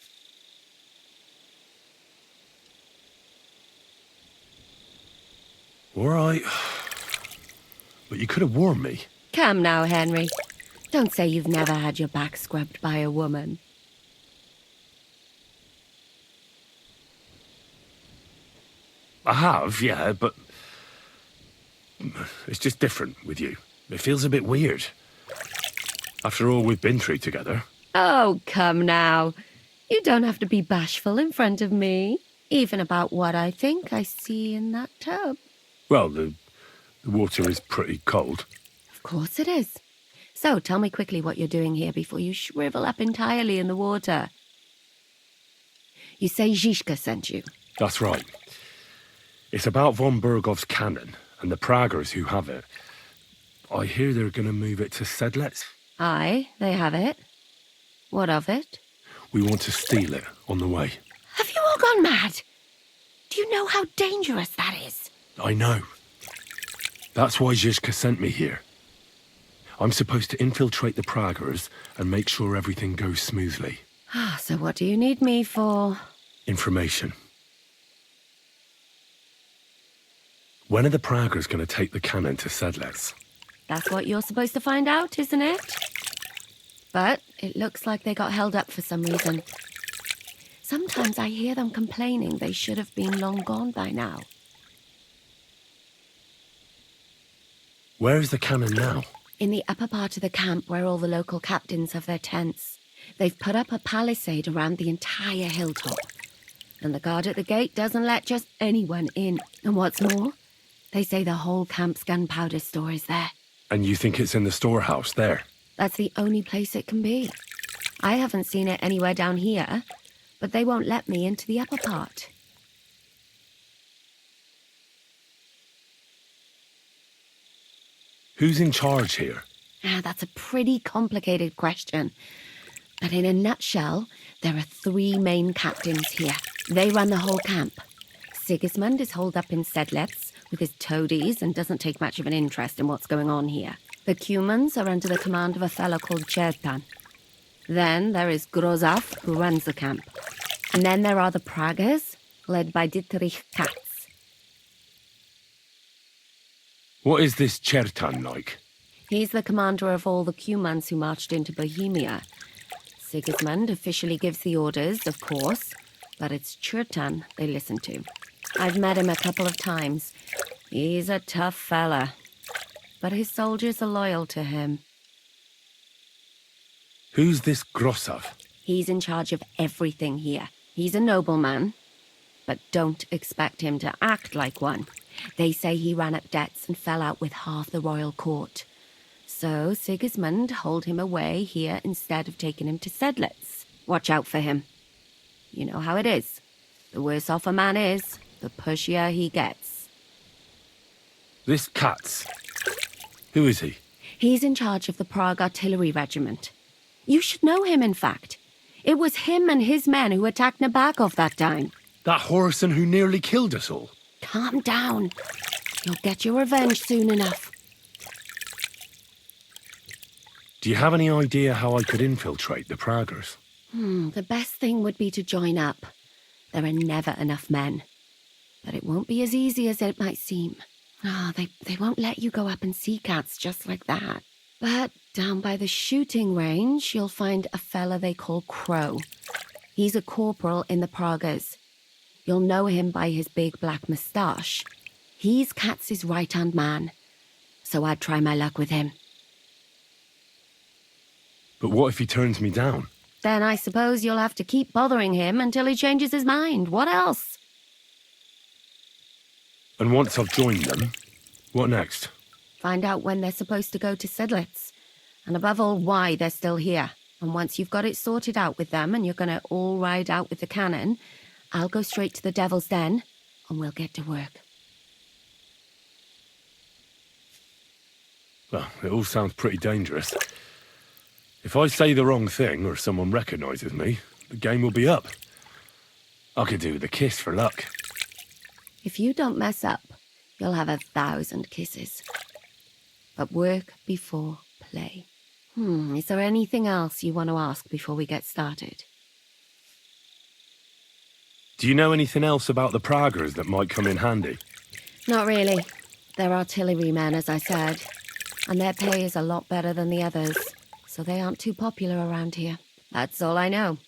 All right. But you could have warned me. Come now, Henry. Don't say you've never had your back scrubbed by a woman. I have, yeah, but it's just different with you. It feels a bit weird. After all we've been through together. Oh, come now. You don't have to be bashful in front of me. Even about what I think I see in that tub. Well, the water is pretty cold. Of course it is. So tell me quickly what you're doing here before you shrivel up entirely in the water. You say Zizka sent you. That's right. It's about von Bergov's cannon and the Praggers who have it. I hear they're going to move it to Sedlec. Aye, they have it. What of it? We want to steal it on the way. Have you all gone mad? Do you know how dangerous that is? I know. That's why Zizka sent me here. I'm supposed to infiltrate the Praggers and make sure everything goes smoothly. So what do you need me for? Information. When are the Praggers going to take the cannon to Sedlec? That's what you're supposed to find out, isn't it? But it looks like they got held up for some reason. Sometimes I hear them complaining they should have been long gone by now. Where is the cannon now? In the upper part of the camp where all the local captains have their tents. They've put up a palisade around the entire hilltop. And the guard at the gate doesn't let just anyone in. And what's more, they say the whole camp's gunpowder store is there. And you think it's in the storehouse there? That's the only place it can be. I haven't seen it anywhere down here, but they won't let me into the upper part. Who's in charge here? That's a pretty complicated question. But in a nutshell, there are 3 main captains here. They run the whole camp. Sigismund is holed up in Sedlec with his toadies and doesn't take much of an interest in what's going on here. The Cumans are under the command of a fellow called Chertan. Then there is Grozaf, who runs the camp. And then there are the Praggers, led by Dietrich Katz. What is this Chertan like? He's the commander of all the Cumans who marched into Bohemia. Sigismund officially gives the orders, of course, but it's Chertan they listen to. I've met him a couple of times. He's a tough fella, but his soldiers are loyal to him. Who's this Grosov? He's in charge of everything here. He's a nobleman, but don't expect him to act like one. They say he ran up debts and fell out with half the royal court. So Sigismund holed him away here instead of taking him to Sedlec. Watch out for him. You know how it is. The worse off a man is, the pushier he gets. This Katz. Who is he? He's in charge of the Prague Artillery Regiment. You should know him, in fact. It was him and his men who attacked Nabokov that time. That Horson who nearly killed us all. Calm down. You'll get your revenge soon enough. Do you have any idea how I could infiltrate the Praggers? The best thing would be to join up. There are never enough men. But it won't be as easy as it might seem. Oh, they won't let you go up and see cats just like that. But down by the shooting range, you'll find a fella they call Crow. He's a corporal in the Pragas. You'll know him by his big black moustache. He's Katz's right-hand man, so I'd try my luck with him. But what if he turns me down? Then I suppose you'll have to keep bothering him until he changes his mind. What else? And once I've joined them, what next? Find out when they're supposed to go to Sidlitz. And above all, why they're still here. And once you've got it sorted out with them and you're going to all ride out with the cannon, I'll go straight to the Devil's Den and we'll get to work. Well, it all sounds pretty dangerous. If I say the wrong thing or someone recognises me, the game will be up. I could do with a kiss for luck. If you don't mess up, you'll have 1,000 kisses. But work before play. Is there anything else you want to ask before we get started? Do you know anything else about the Pragas that might come in handy? Not really. They're artillerymen, as I said. And their pay is a lot better than the others. So they aren't too popular around here. That's all I know.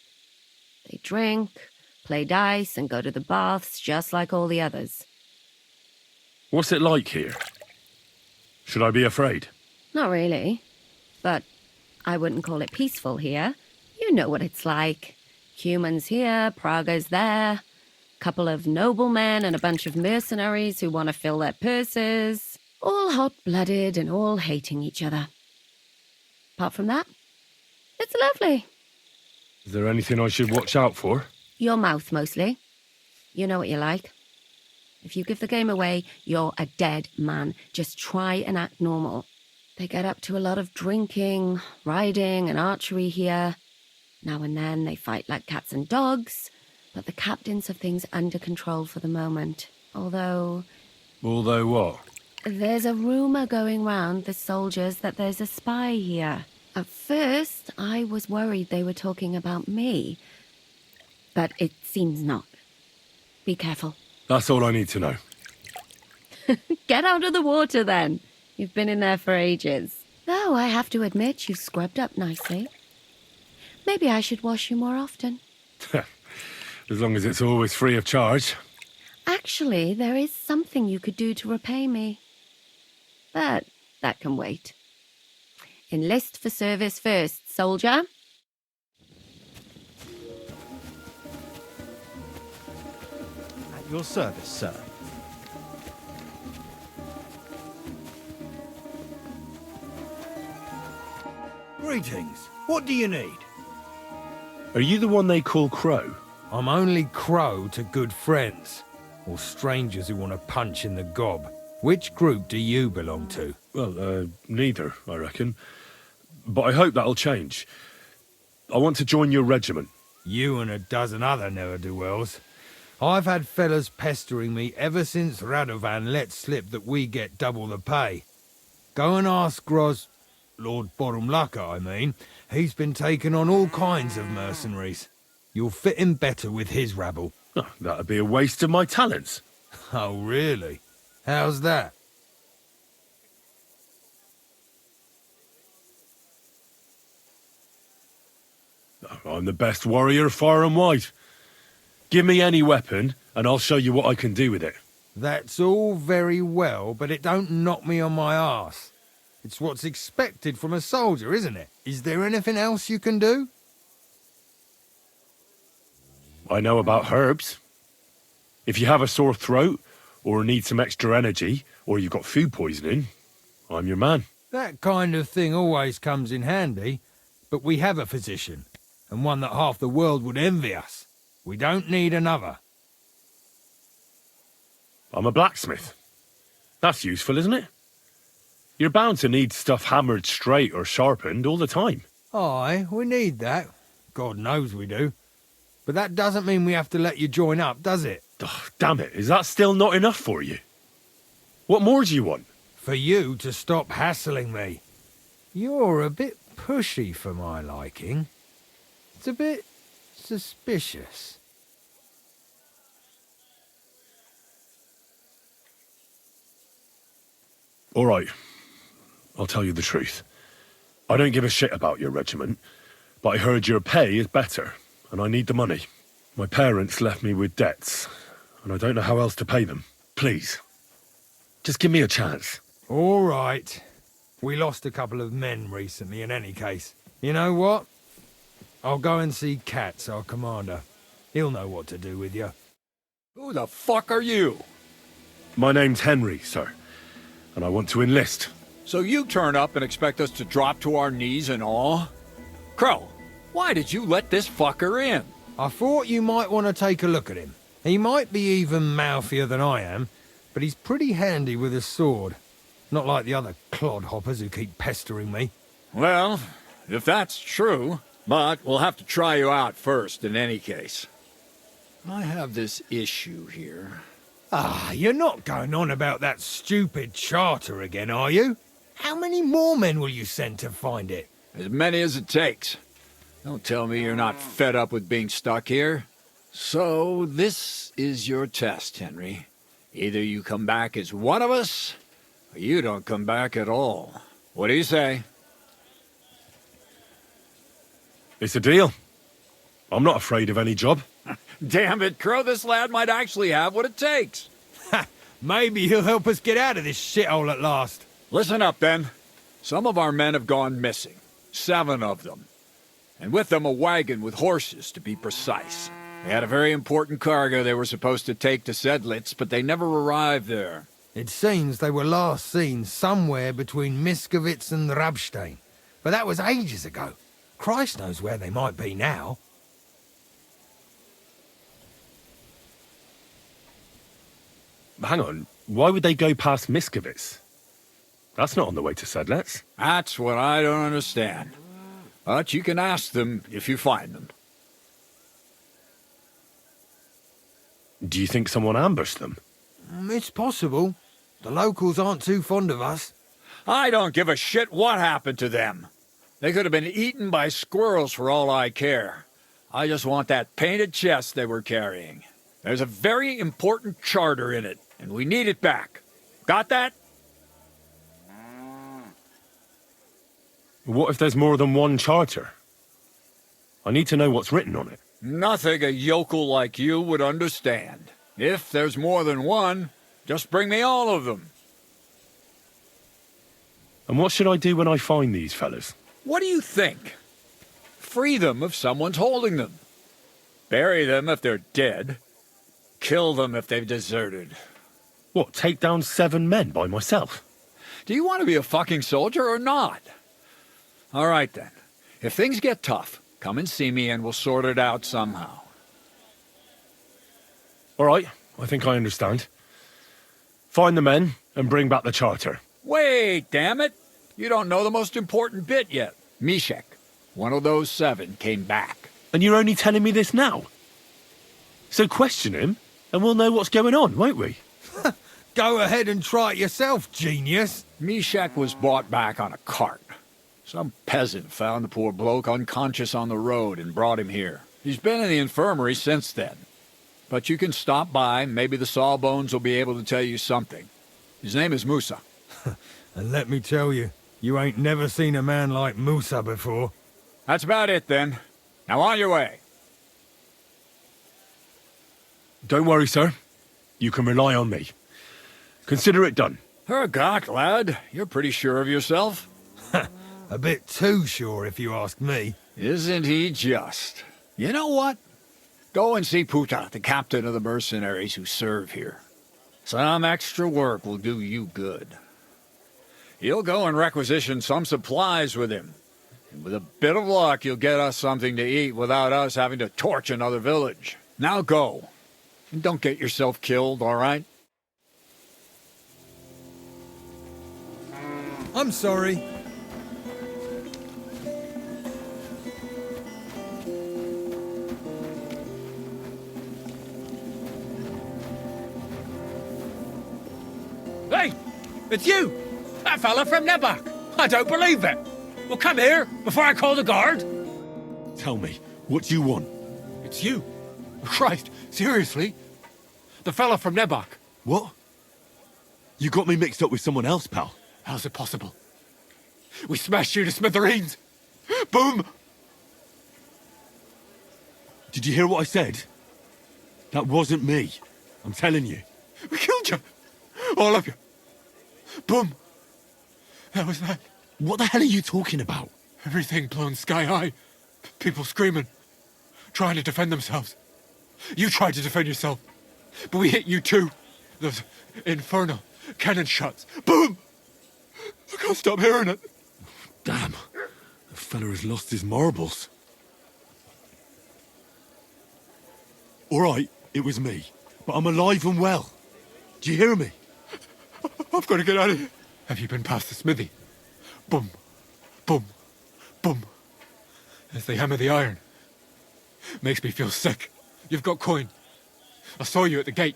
They drink, play dice, and go to the baths just like all the others. What's it like here? Should I be afraid? Not really. But I wouldn't call it peaceful here. You know what it's like. Humans here, Pragas there. Couple of noblemen and a bunch of mercenaries who want to fill their purses. All hot-blooded and all hating each other. Apart from that, it's lovely. Is there anything I should watch out for? Your mouth, mostly. You know what you're like. If you give the game away, you're a dead man. Just try and act normal. They get up to a lot of drinking, riding and archery here. Now and then they fight like cats and dogs, but the captains have things under control for the moment. Although what? There's a rumour going round the soldiers that there's a spy here. At first, I was worried they were talking about me. But it seems not. Be careful. That's all I need to know. Get out of the water, then. You've been in there for ages. Though I have to admit you've scrubbed up nicely. Maybe I should wash you more often. As long as it's always free of charge. Actually, there is something you could do to repay me. But that can wait. Enlist for service first, soldier. At your service, sir. Greetings. What do you need? Are you the one they call Crow? I'm only Crow to good friends, or strangers who want to punch in the gob. Which group do you belong to? Well, neither, I reckon. But I hope that'll change. I want to join your regiment. You and a dozen other ne'er-do-wells. I've had fellas pestering me ever since Radovan let slip that we get double the pay. Go and ask Lord Borumlaka, I mean. He's been taking on all kinds of mercenaries. You'll fit in better with his rabble. Oh, that'd be a waste of my talents. Oh, really? How's that? I'm the best warrior far and wide. Give me any weapon, and I'll show you what I can do with it. That's all very well, but it don't knock me on my arse. It's what's expected from a soldier, isn't it? Is there anything else you can do? I know about herbs. If you have a sore throat, or need some extra energy, or you've got food poisoning, I'm your man. That kind of thing always comes in handy, but we have a physician, and one that half the world would envy us. We don't need another. I'm a blacksmith. That's useful, isn't it? You're bound to need stuff hammered straight or sharpened all the time. Aye, we need that. God knows we do. But that doesn't mean we have to let you join up, does it? Oh, damn it, is that still not enough for you? What more do you want? For you to stop hassling me. You're a bit pushy for my liking. It's a bit suspicious. All right. I'll tell you the truth. I don't give a shit about your regiment, but I heard your pay is better, and I need the money. My parents left me with debts, and I don't know how else to pay them. Please, just give me a chance. All right. We lost a couple of men recently in any case. You know what? I'll go and see Katz, our commander. He'll know what to do with you. Who the fuck are you? My name's Henry, sir, and I want to enlist. So you turn up and expect us to drop to our knees in awe? Crow, why did you let this fucker in? I thought you might want to take a look at him. He might be even mouthier than I am, but he's pretty handy with a sword. Not like the other clodhoppers who keep pestering me. Well, if that's true, but we'll have to try you out first in any case. I have this issue here. Ah, you're not going on about that stupid charter again, are you? How many more men will you send to find it? As many as it takes. Don't tell me you're not fed up with being stuck here. So, this is your test, Henry. Either you come back as one of us, or you don't come back at all. What do you say? It's a deal. I'm not afraid of any job. Damn it, Crow, this lad might actually have what it takes. Ha! Maybe he'll help us get out of this shithole at last. Listen up, then. Some of our men have gone missing. 7 of them. And with them a wagon with horses, to be precise. They had a very important cargo they were supposed to take to Sedlitz, but they never arrived there. It seems they were last seen somewhere between Miskovitz and Rabstein. But that was ages ago. Christ knows where they might be now. Hang on, why would they go past Miskovitz? That's not on the way to Sedlitz. That's what I don't understand. But you can ask them if you find them. Do you think someone ambushed them? It's possible. The locals aren't too fond of us. I don't give a shit what happened to them. They could have been eaten by squirrels for all I care. I just want that painted chest they were carrying. There's a very important charter in it, and we need it back. Got that? What if there's more than one charter? I need to know what's written on it. Nothing a yokel like you would understand. If there's more than one, just bring me all of them. And what should I do when I find these fellas? What do you think? Free them if someone's holding them. Bury them if they're dead. Kill them if they've deserted. What, take down 7 men by myself? Do you want to be a fucking soldier or not? All right, then. If things get tough, come and see me and we'll sort it out somehow. All right, I think I understand. Find the men and bring back the charter. Wait, damn it! You don't know the most important bit yet. Mishek, one of those 7, came back. And you're only telling me this now? So question him, and we'll know what's going on, won't we? Go ahead and try it yourself, genius. Mishek was brought back on a cart. Some peasant found the poor bloke unconscious on the road and brought him here. He's been in the infirmary since then. But you can stop by, maybe the Sawbones will be able to tell you something. His name is Musa. And let me tell you, you ain't never seen a man like Musa before. That's about it, then. Now on your way. Don't worry, sir. You can rely on me. Consider it done. Hergott, lad. You're pretty sure of yourself. A bit too sure, if you ask me. Isn't he just? You know what? Go and see Puta, the captain of the mercenaries who serve here. Some extra work will do you good. He'll go and requisition some supplies with him. And with a bit of luck, you'll get us something to eat without us having to torch another village. Now go. And don't get yourself killed, all right? I'm sorry. Hey! It's you! That fella from Nebak! I don't believe it! Well, come here, before I call the guard! Tell me, what do you want? It's you! Christ, seriously? The fella from Nebak. What? You got me mixed up with someone else, pal. How's it possible? We smashed you to smithereens! Boom! Did you hear what I said? That wasn't me. I'm telling you. We killed you! All of you! Boom! That was that. What the hell are you talking about? Everything blown sky high. People screaming. Trying to defend themselves. You tried to defend yourself. But we hit you too. Those infernal cannon shots. Boom! I can't stop hearing it. Damn. The fella has lost his marbles. All right, it was me. But I'm alive and well. Do you hear me? I've got to get out of here. Have you been past the smithy? Boom. Boom. Boom. As they hammer the iron. Makes me feel sick. You've got coin. I saw you at the gate.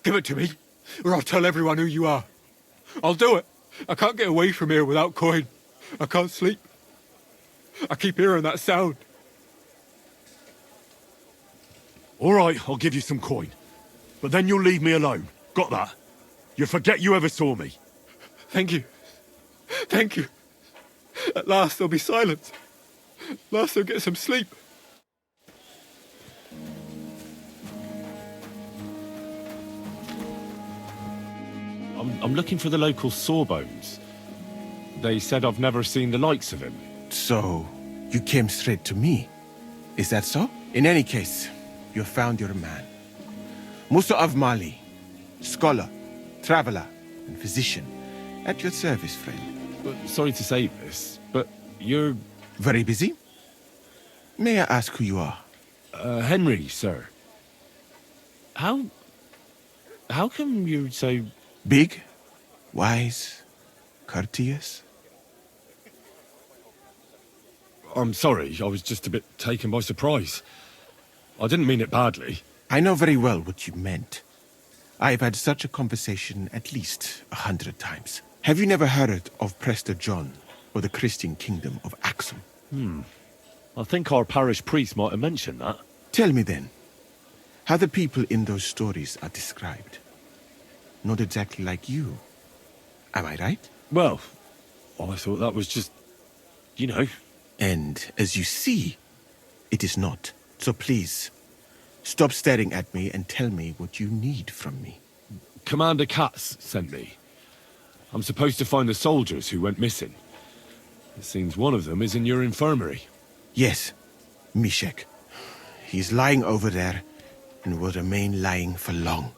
Give it to me, or I'll tell everyone who you are. I'll do it. I can't get away from here without coin. I can't sleep. I keep hearing that sound. All right, I'll give you some coin. But then you'll leave me alone. Got that? You'll forget you ever saw me. Thank you. Thank you. At last there'll be silence. At last I'll get some sleep. I'm looking for the local Sawbones. They said I've never seen the likes of him. So, you came straight to me. Is that so? In any case, you found your man. Musa of Mali, scholar, traveler, and physician. At your service, friend. Sorry to say this, but you're... Very busy? May I ask who you are? Henry, sir. How come you're so... Big, wise, courteous? I'm sorry, I was just a bit taken by surprise. I didn't mean it badly. I know very well what you meant. I've had such a conversation at least 100 times. Have you never heard of Prester John or the Christian kingdom of Axum? I think our parish priest might have mentioned that. Tell me then, how the people in those stories are described. Not exactly like you. Am I right? Well, I thought that was just, you know. And as you see, it is not. So please, stop staring at me and tell me what you need from me. Commander Katz sent me. I'm supposed to find the soldiers who went missing. It seems one of them is in your infirmary. Yes, Mishek. He's lying over there and will remain lying for long.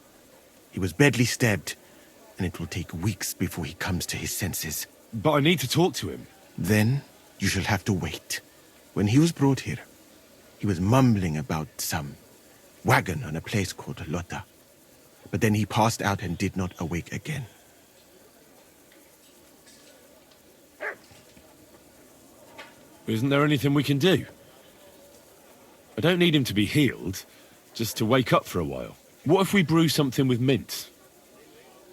He was badly stabbed, and it will take weeks before he comes to his senses. But I need to talk to him. Then you shall have to wait. When he was brought here, he was mumbling about some wagon on a place called Lota. But then he passed out and did not awake again. Isn't there anything we can do? I don't need him to be healed, just to wake up for a while. What if we brew something with mint?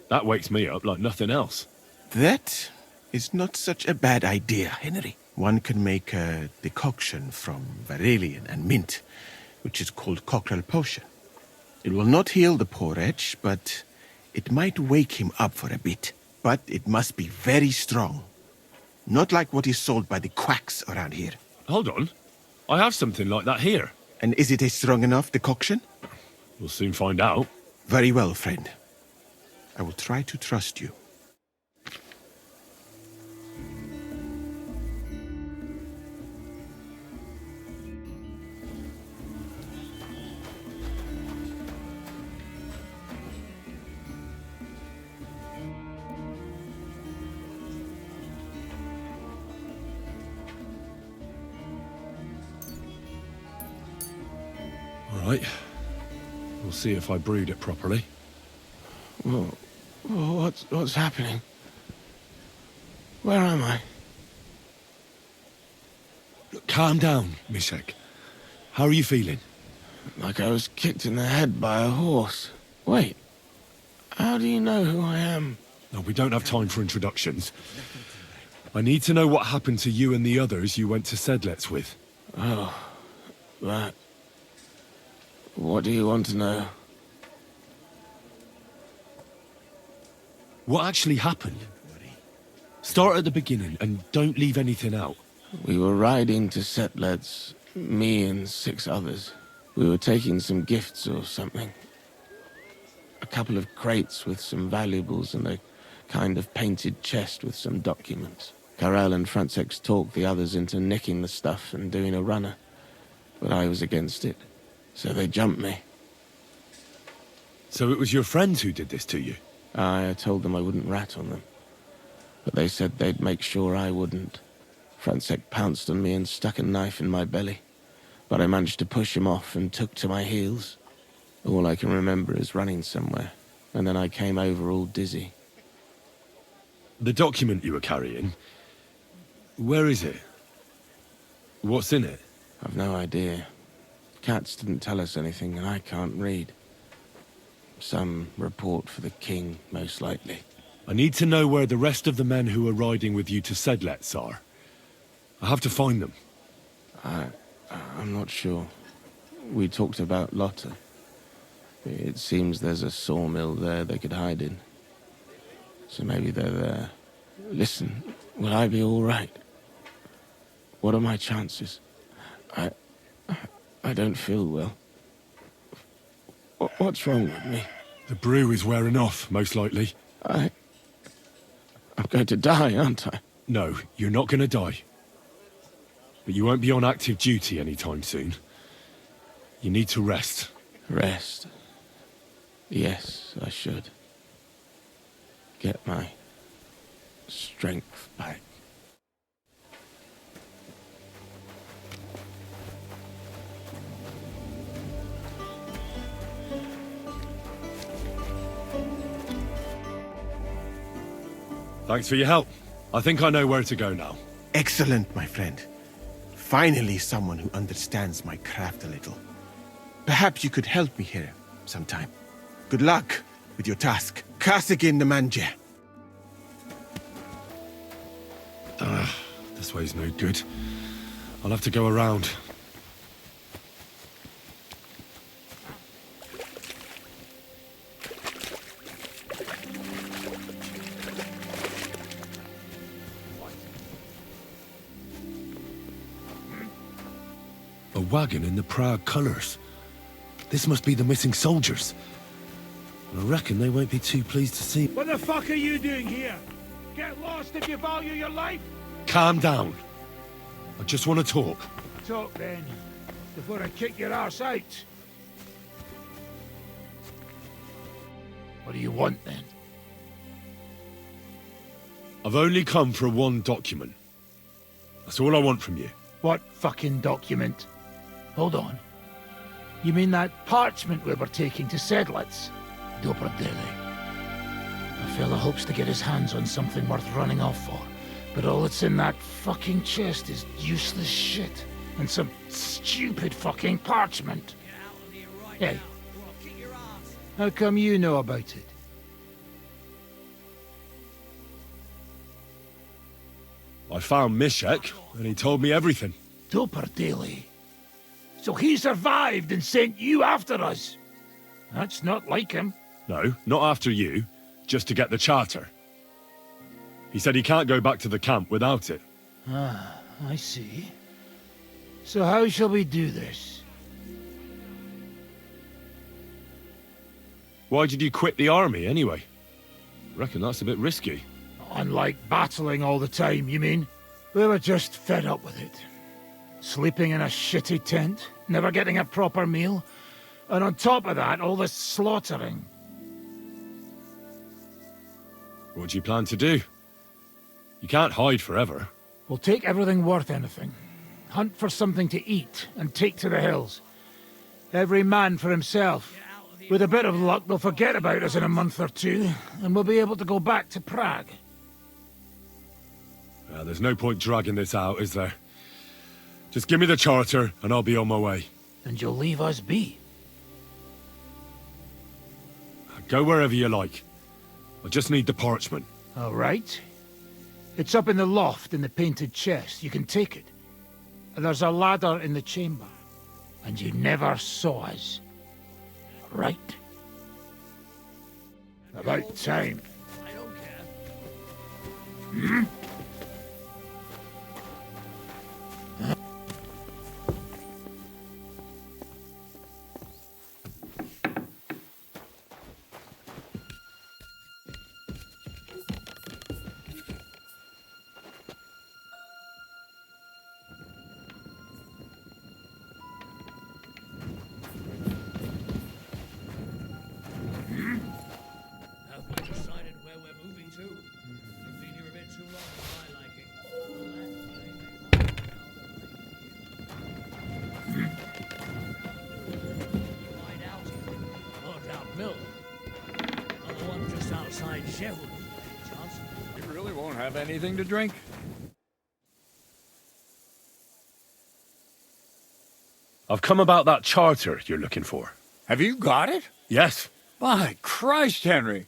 That wakes me up like nothing else. That is not such a bad idea, Henry. One can make a decoction from Varelian and mint, which is called cockerel potion. It will not heal the poor wretch, but it might wake him up for a bit. But it must be very strong. Not like what is sold by the quacks around here. Hold on. I have something like that here. And is it a strong enough decoction? We'll soon find out. Very well, friend. I will try to trust you. All right. We'll see if I brewed it properly. Whoa. What's happening? Where am I? Look, calm down, Mishek. How are you feeling? Like I was kicked in the head by a horse. Wait. How do you know who I am? No, we don't have time for introductions. I need to know what happened to you and the others you went to Sedlets with. Oh, that. What do you want to know? What actually happened? Start at the beginning and don't leave anything out. We were riding to Settlets, me and 6 others. We were taking some gifts or something. A couple of crates with some valuables and a kind of painted chest with some documents. Karel and Francex talked the others into nicking the stuff and doing a runner. But I was against it, so they jumped me. So it was your friends who did this to you? I told them I wouldn't rat on them. But they said they'd make sure I wouldn't. Francex pounced on me and stuck a knife in my belly. But I managed to push him off and took to my heels. All I can remember is running somewhere, and then I came over all dizzy. The document you were carrying, where is it? What's in it? I've no idea. Cats didn't tell us anything, and I can't read. Some report for the king, most likely. I need to know where the rest of the men who are riding with you to Sedlets are. I have to find them. I'm not sure. We talked about Lotta. It seems there's a sawmill there they could hide in. So maybe they're there. Listen, will I be all right? What are my chances? I don't feel well. What's wrong with me? The brew is wearing off, most likely. I'm going to die, aren't I? No, you're not going to die. But you won't be on active duty anytime soon. You need to rest. Rest? Yes, I should. Get my strength back. Thanks for your help. I think I know where to go now. Excellent, my friend. Finally someone who understands my craft a little. Perhaps you could help me here sometime. Good luck with your task. Kasagin the manje. This way's no good. I'll have to go around. A wagon in the Prague colours. This must be the missing soldiers. I reckon they won't be too pleased to see. What the fuck are you doing here? Get lost if you value your life. Calm down. I just want to talk. Talk then, before I kick your arse out. What do you want then? I've only come for one document. That's all I want from you. What fucking document? Hold on. You mean that parchment we were taking to Sedlets? Dobrodele. A fella hopes to get his hands on something worth running off for, but all that's in that fucking chest is useless shit. And some stupid fucking parchment. Hey, how come you know about it? I found Mishek, and he told me everything. Dobrodele. So he survived and sent you after us? That's not like him. No, not after you. Just to get the charter. He said he can't go back to the camp without it. Ah, I see. So how shall we do this? Why did you quit the army, anyway? Reckon that's a bit risky. Unlike battling all the time, you mean? We were just fed up with it. Sleeping in a shitty tent, never getting a proper meal, and on top of that, all this slaughtering. What do you plan to do? You can't hide forever. We'll take everything worth anything. Hunt for something to eat, and take to the hills. Every man for himself. With a bit of luck, they'll forget about us in a month or two, and we'll be able to go back to Prague. There's no point dragging this out, is there? Just give me the charter, and I'll be on my way. And you'll leave us be? Go wherever you like. I just need the parchment. All right. It's up in the loft in the painted chest. You can take it. And there's a ladder in the chamber. And you never saw us. Right? About time. Have we decided where we're moving to? We've been here a bit too long for my liking. Find out here. Lookout Mill. Another one just outside Sheffield. Chance? You really won't have anything to drink? I've come about that charter you're looking for. Have you got it? Yes. By Christ, Henry.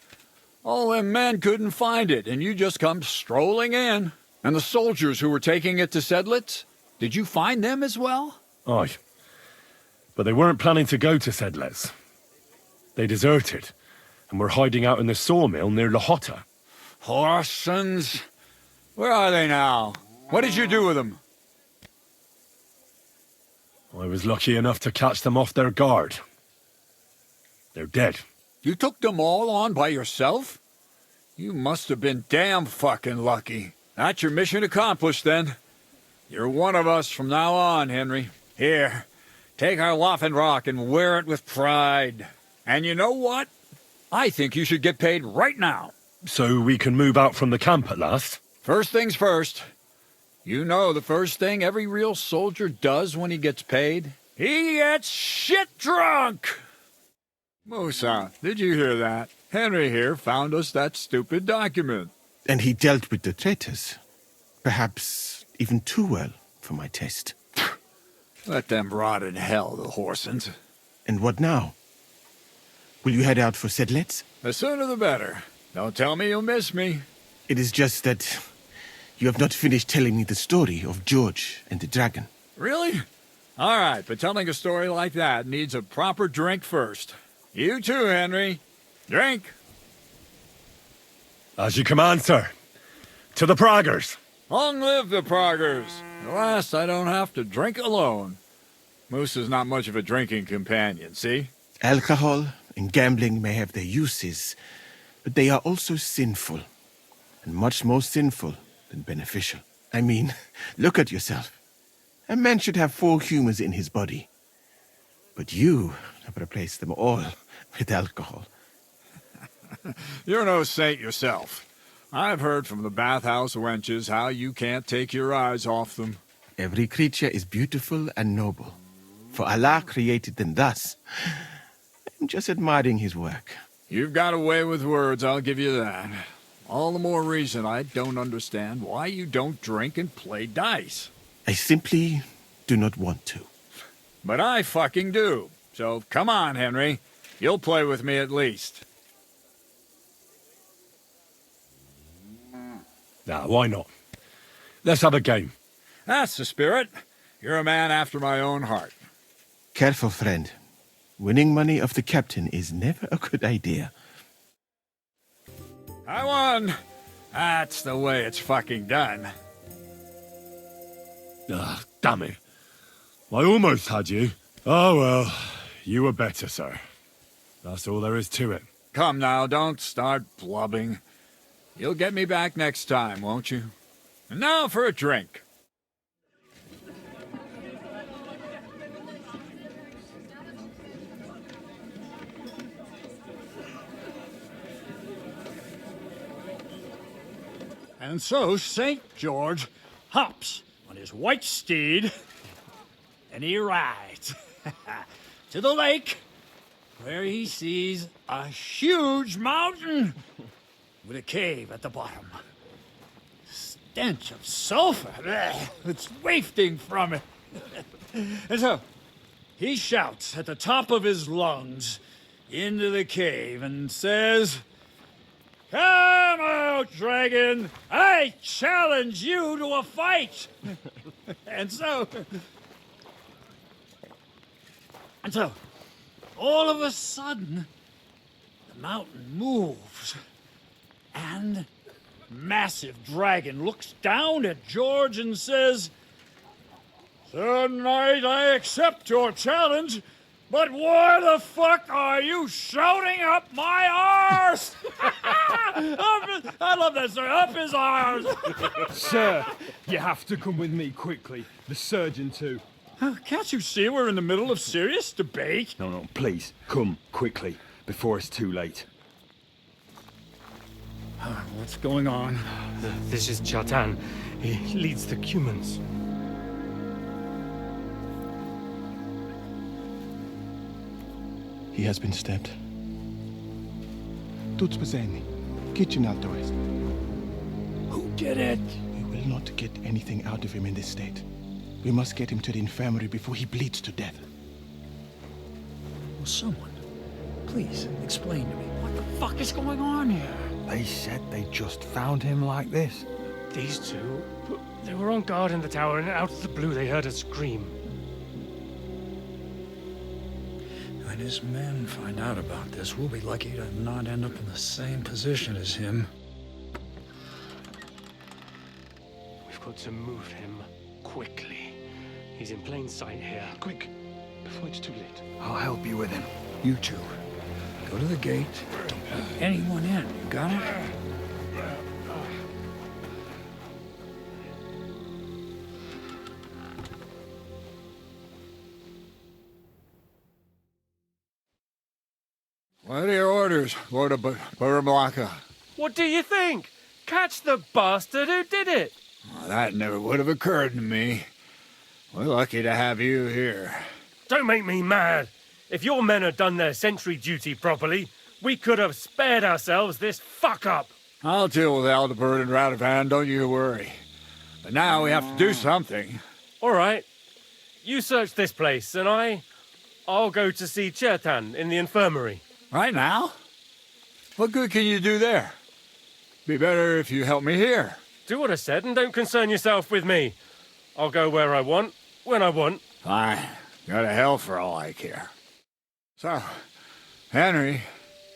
All them men couldn't find it, and you just come strolling in. And the soldiers who were taking it to Sedlitz, did you find them as well? Aye. But they weren't planning to go to Sedlitz. They deserted, and were hiding out in the sawmill near Lahota. Horsons. Where are they now? What did you do with them? I was lucky enough to catch them off their guard. They're dead. You took them all on by yourself? You must have been damn fucking lucky. That's your mission accomplished, then. You're one of us from now on, Henry. Here, take our Waffenrock and wear it with pride. And you know what? I think you should get paid right now. So we can move out from the camp at last? First things first. You know the first thing every real soldier does when he gets paid? He gets shit drunk! Musa, did you hear that? Henry here found us that stupid document. And he dealt with the traitors. Perhaps even too well for my taste. Let them rot in hell, the Horsens. And what now? Will you head out for Sedlitz? The sooner the better. Don't tell me you'll miss me. It is just that you have not finished telling me the story of George and the dragon. Really? All right, but telling a story like that needs a proper drink first. You too, Henry. Drink. As you command, sir. To the Praggers. Long live the Praggers. At last I don't have to drink alone. Moose is not much of a drinking companion, see? Alcohol and gambling may have their uses, but they are also sinful. And much more sinful than beneficial. I mean, look at yourself. A man should have 4 humors in his body. But you have replaced them all with alcohol. You're no saint yourself. I've heard from the bathhouse wenches how you can't take your eyes off them. Every creature is beautiful and noble. For Allah created them thus. I'm just admiring his work. You've got a way with words, I'll give you that. All the more reason I don't understand why you don't drink and play dice. I simply do not want to. But I fucking do. So come on, Henry. You'll play with me at least. Nah, why not? Let's have a game. That's the spirit. You're a man after my own heart. Careful, friend. Winning money off the captain is never a good idea. I won. That's the way it's fucking done. Ah, damn it. I almost had you. Oh well, you were better, sir. That's all there is to it. Come now, don't start blubbing. You'll get me back next time, won't you? And now for a drink. And so St. George hops on his white steed, and he rides to the lake, where he sees a huge mountain with a cave at the bottom. Stench of sulfur, it's wafting from it. And so he shouts at the top of his lungs into the cave and says, "Come out, dragon! I challenge you to a fight!" And so, all of a sudden, the mountain moves, and massive dragon looks down at George and says, "Sir Knight, I accept your challenge, but why the fuck are you shouting up my arse?" I love that, sir. Up his arse. Sir, you have to come with me quickly. The surgeon too. Can't you see we're in the middle of serious debate? No, please, come quickly, before it's too late. What's going on? This is Chatan. He leads the Cumans. He has been stabbed. Tutti presenti. Kitchen outdoors. Who did it? We will not get anything out of him in this state. We must get him to the infirmary before he bleeds to death. Will someone please explain to me what the fuck is going on here? They said they just found him like this. These two, they were on guard in the tower, and out of the blue they heard a scream. When his men find out about this, we'll be lucky to not end up in the same position as him. We've got to move him quickly. He's in plain sight here. Quick, before it's too late. I'll help you with him. You two, go to the gate. Don't let anyone in. You got it? What are your orders, Lord of Burblaka? What do you think? Catch the bastard who did it! Well, that never would have occurred to me. We're lucky to have you here. Don't make me mad. If your men had done their sentry duty properly, we could have spared ourselves this fuck-up. I'll deal with Aldebert and Radovan, don't you worry. But now we have to do something. All right. You search this place, and I'll go to see Chertan in the infirmary. Right now? What good can you do there? Be better if you help me here. Do what I said and don't concern yourself with me. I'll go where I want, when I want. Fine. Go to hell for all I care. So, Henry,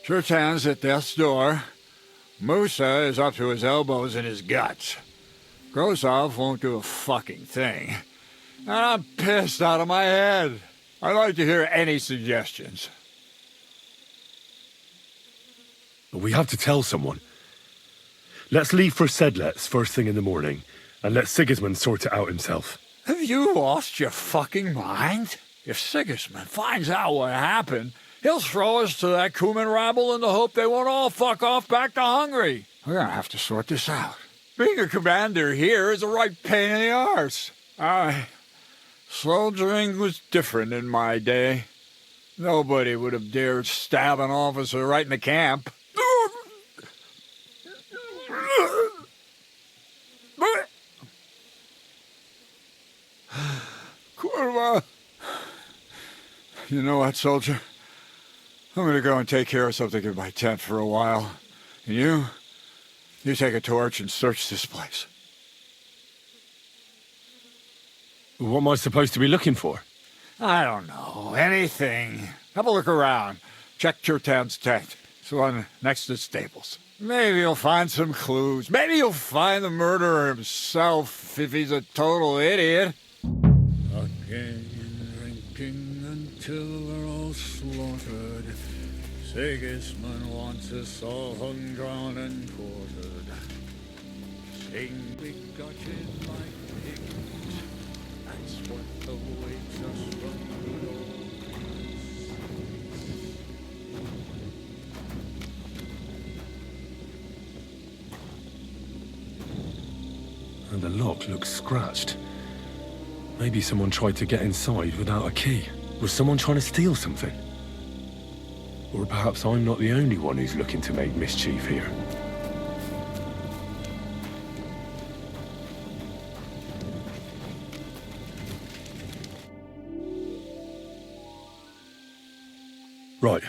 Chertan's at death's door. Musa is up to his elbows in his guts. Grosov won't do a fucking thing. And I'm pissed out of my head. I'd like to hear any suggestions. We have to tell someone. Let's leave for Sedlets first thing in the morning, and let Sigismund sort it out himself. Have you lost your fucking mind? If Sigismund finds out what happened, he'll throw us to that Cuman rabble in the hope they won't all fuck off back to Hungary. We're gonna have to sort this out. Being a commander here is a right pain in the arse. Soldiering was different in my day. Nobody would have dared stab an officer right in the camp. Kurva! You know what, soldier? I'm gonna go and take care of something in my tent for a while. And you take a torch and search this place. What am I supposed to be looking for? I don't know. Anything. Have a look around. Check Chertan's tent. It's the one next to the stables. Maybe you'll find some clues. Maybe you'll find the murderer himself if he's a total idiot. Again, drinking until we're all slaughtered. Sigismund wants us all hung, drawn, and quartered. Sing begotten like pigs. That's what awaits us from good old And the lock looks scratched. Maybe someone tried to get inside without a key. Was someone trying to steal something? Or perhaps I'm not the only one who's looking to make mischief here. Right.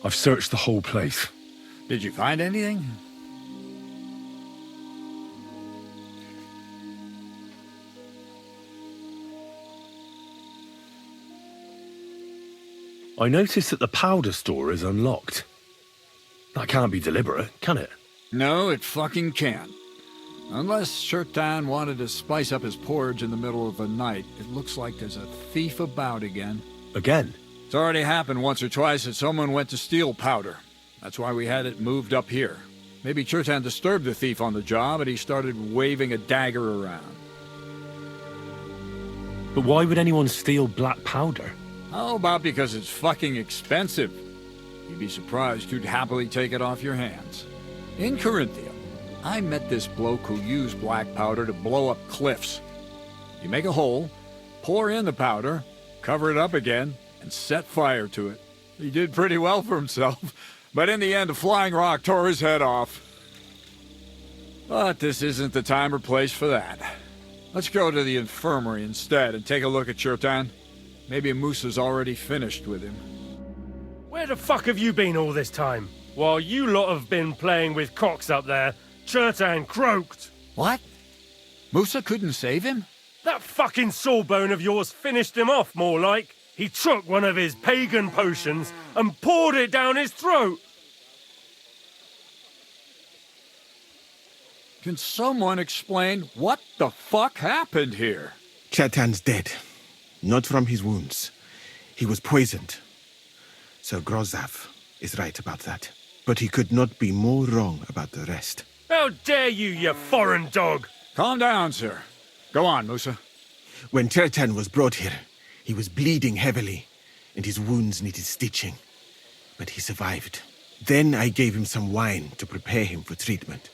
I've searched the whole place. Did you find anything? I noticed that the powder store is unlocked. That can't be deliberate, can it? No, it fucking can't. Unless Shirtan wanted to spice up his porridge in the middle of the night, it looks like there's a thief about again. Again? It's already happened once or twice that someone went to steal powder. That's why we had it moved up here. Maybe Shirtan disturbed the thief on the job and he started waving a dagger around. But why would anyone steal black powder? How about because it's fucking expensive? You'd be surprised who'd happily take it off your hands. In Corinthia, I met this bloke who used black powder to blow up cliffs. You make a hole, pour in the powder, cover it up again, and set fire to it. He did pretty well for himself, but in the end a flying rock tore his head off. But this isn't the time or place for that. Let's go to the infirmary instead and take a look at Shirtan. Maybe Musa's already finished with him. Where the fuck have you been all this time? While you lot have been playing with cocks up there, Shirtan croaked. What? Musa couldn't save him? That fucking sawbone of yours finished him off, more like. He took one of his pagan potions and poured it down his throat. Can someone explain what the fuck happened here? Shirtan's dead. Not from his wounds. He was poisoned. Sir Grozav is right about that. But he could not be more wrong about the rest. How dare you, you foreign dog! Calm down, sir. Go on, Musa. When Shirtan was brought here, he was bleeding heavily, and his wounds needed stitching. But he survived. Then I gave him some wine to prepare him for treatment.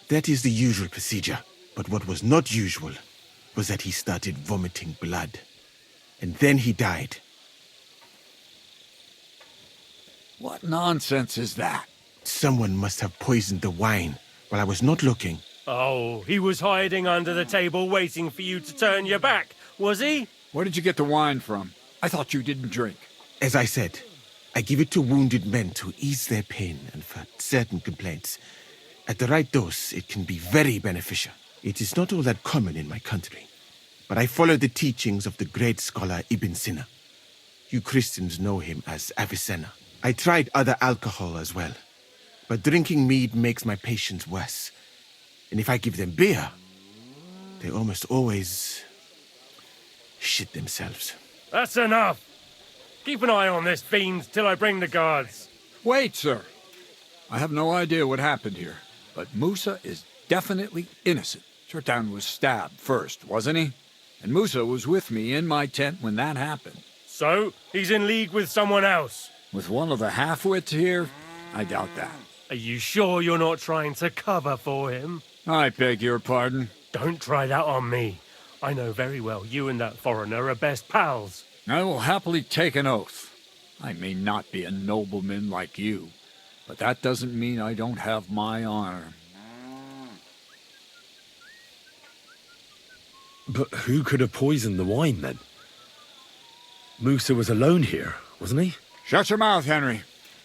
That is the usual procedure. But what was not usual was that he started vomiting blood. And then he died. What nonsense is that? Someone must have poisoned the wine while I was not looking. Oh, he was hiding under the table waiting for you to turn your back, was he? Where did you get the wine from? I thought you didn't drink. As I said, I give it to wounded men to ease their pain and for certain complaints. At the right dose, it can be very beneficial. It is not all that common in my country. But I follow the teachings of the great scholar Ibn Sina. You Christians know him as Avicenna. I tried other alcohol as well. But drinking mead makes my patients worse. And if I give them beer, they almost always shit themselves. That's enough. Keep an eye on this fiend till I bring the guards. Wait, sir. I have no idea what happened here, but Musa is definitely innocent. Shirtan was stabbed first, wasn't he? And Musa was with me in my tent when that happened. So, he's in league with someone else? With one of the half-wits here? I doubt that. Are you sure you're not trying to cover for him? I beg your pardon. Don't try that on me. I know very well you and that foreigner are best pals. I will happily take an oath. I may not be a nobleman like you, but that doesn't mean I don't have my honor. But who could have poisoned the wine, then? Musa was alone here, wasn't he? Shut your mouth, Henry.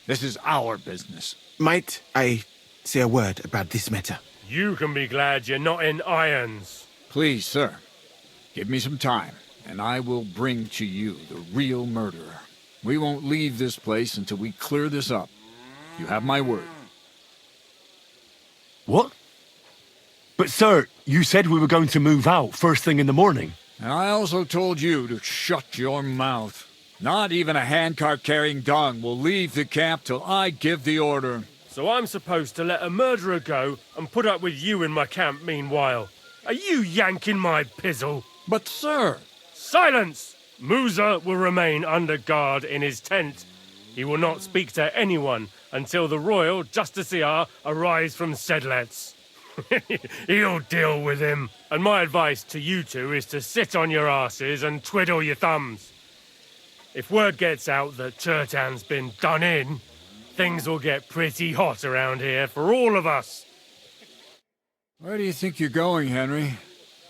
This is our business. Might I say a word about this matter? You can be glad you're not in irons. Please, sir. Give me some time, and I will bring to you the real murderer. We won't leave this place until we clear this up. You have my word. What? But, sir, you said we were going to move out first thing in the morning. And I also told you to shut your mouth. Not even a handcart carrying dung will leave the camp till I give the order. So I'm supposed to let a murderer go and put up with you in my camp meanwhile. Are you yanking my pizzle? But, sir... Silence! Musa will remain under guard in his tent. He will not speak to anyone until the royal justiciar arrives from Sedlets. He'll deal with him. And my advice to you two is to sit on your asses and twiddle your thumbs. If word gets out that Shirtan's been done in, things will get pretty hot around here for all of us. Where do you think you're going, Henry?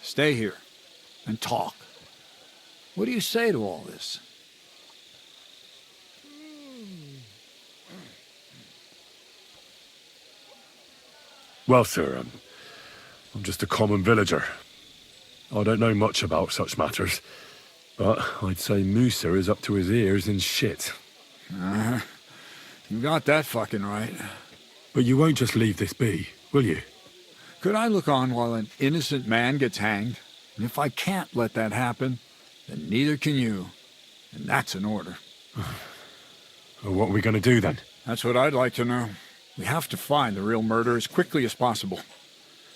Stay here and talk. What do you say to all this? Well, sir, I'm just a common villager. I don't know much about such matters, but I'd say Musa is up to his ears in shit. You got that fucking right. But you won't just leave this be, will you? Could I look on while an innocent man gets hanged? And if I can't let that happen, then neither can you. And that's an order. Well, what are we going to do then? That's what I'd like to know. We have to find the real murderer as quickly as possible.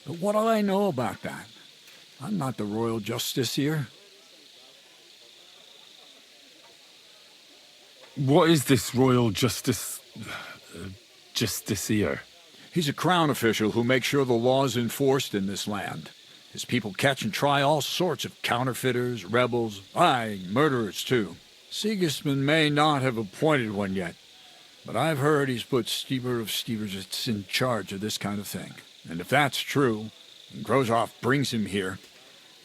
But what do I know about that? I'm not the royal justiciar. What is this royal justiciar? He's a crown official who makes sure the law's enforced in this land. His people catch and try all sorts of counterfeiters, rebels, aye, murderers too. Sigismund may not have appointed one yet, but I've heard he's put Stieber of Stiebersitz in charge of this kind of thing. And if that's true, and Grozov brings him here,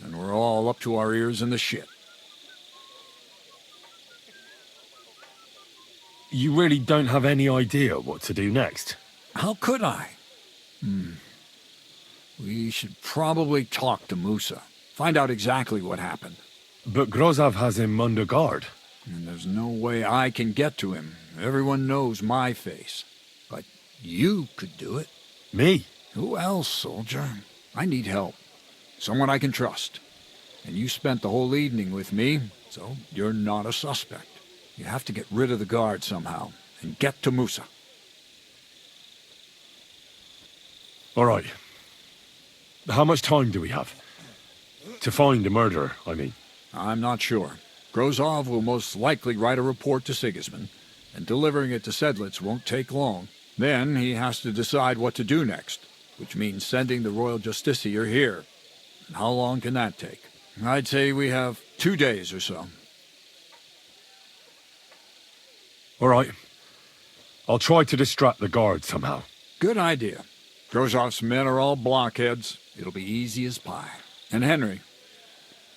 then we're all up to our ears in the shit. You really don't have any idea what to do next? How could I? We should probably talk to Musa. Find out exactly what happened. But Grozov has him under guard. And there's no way I can get to him. Everyone knows my face. But you could do it. Me? Who else, soldier? I need help. Someone I can trust. And you spent the whole evening with me, so you're not a suspect. You have to get rid of the guard somehow, and get to Musa. All right. How much time do we have? To find the murderer, I mean. I'm not sure. Grozov will most likely write a report to Sigismund, and delivering it to Sedlitz won't take long. Then he has to decide what to do next, which means sending the royal justiciar here. And how long can that take? I'd say we have 2 days or so. All right. I'll try to distract the guard somehow. Good idea. Grozov's men are all blockheads. It'll be easy as pie. And Henry,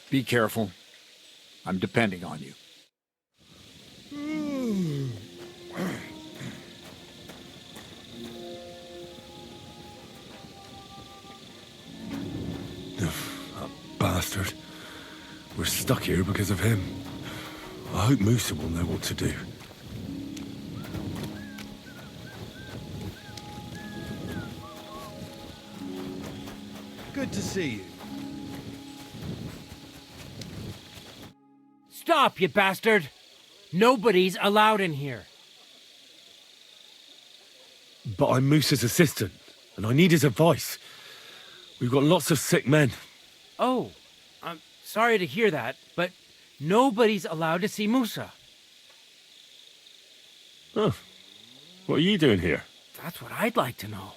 be careful. I'm depending on you. That bastard. We're stuck here because of him. I hope Musa will know what to do. Good to see you. Stop, you bastard! Nobody's allowed in here. But I'm Musa's assistant, and I need his advice. We've got lots of sick men. Oh, I'm sorry to hear that, but nobody's allowed to see Musa. Huh. What are you doing here? That's what I'd like to know.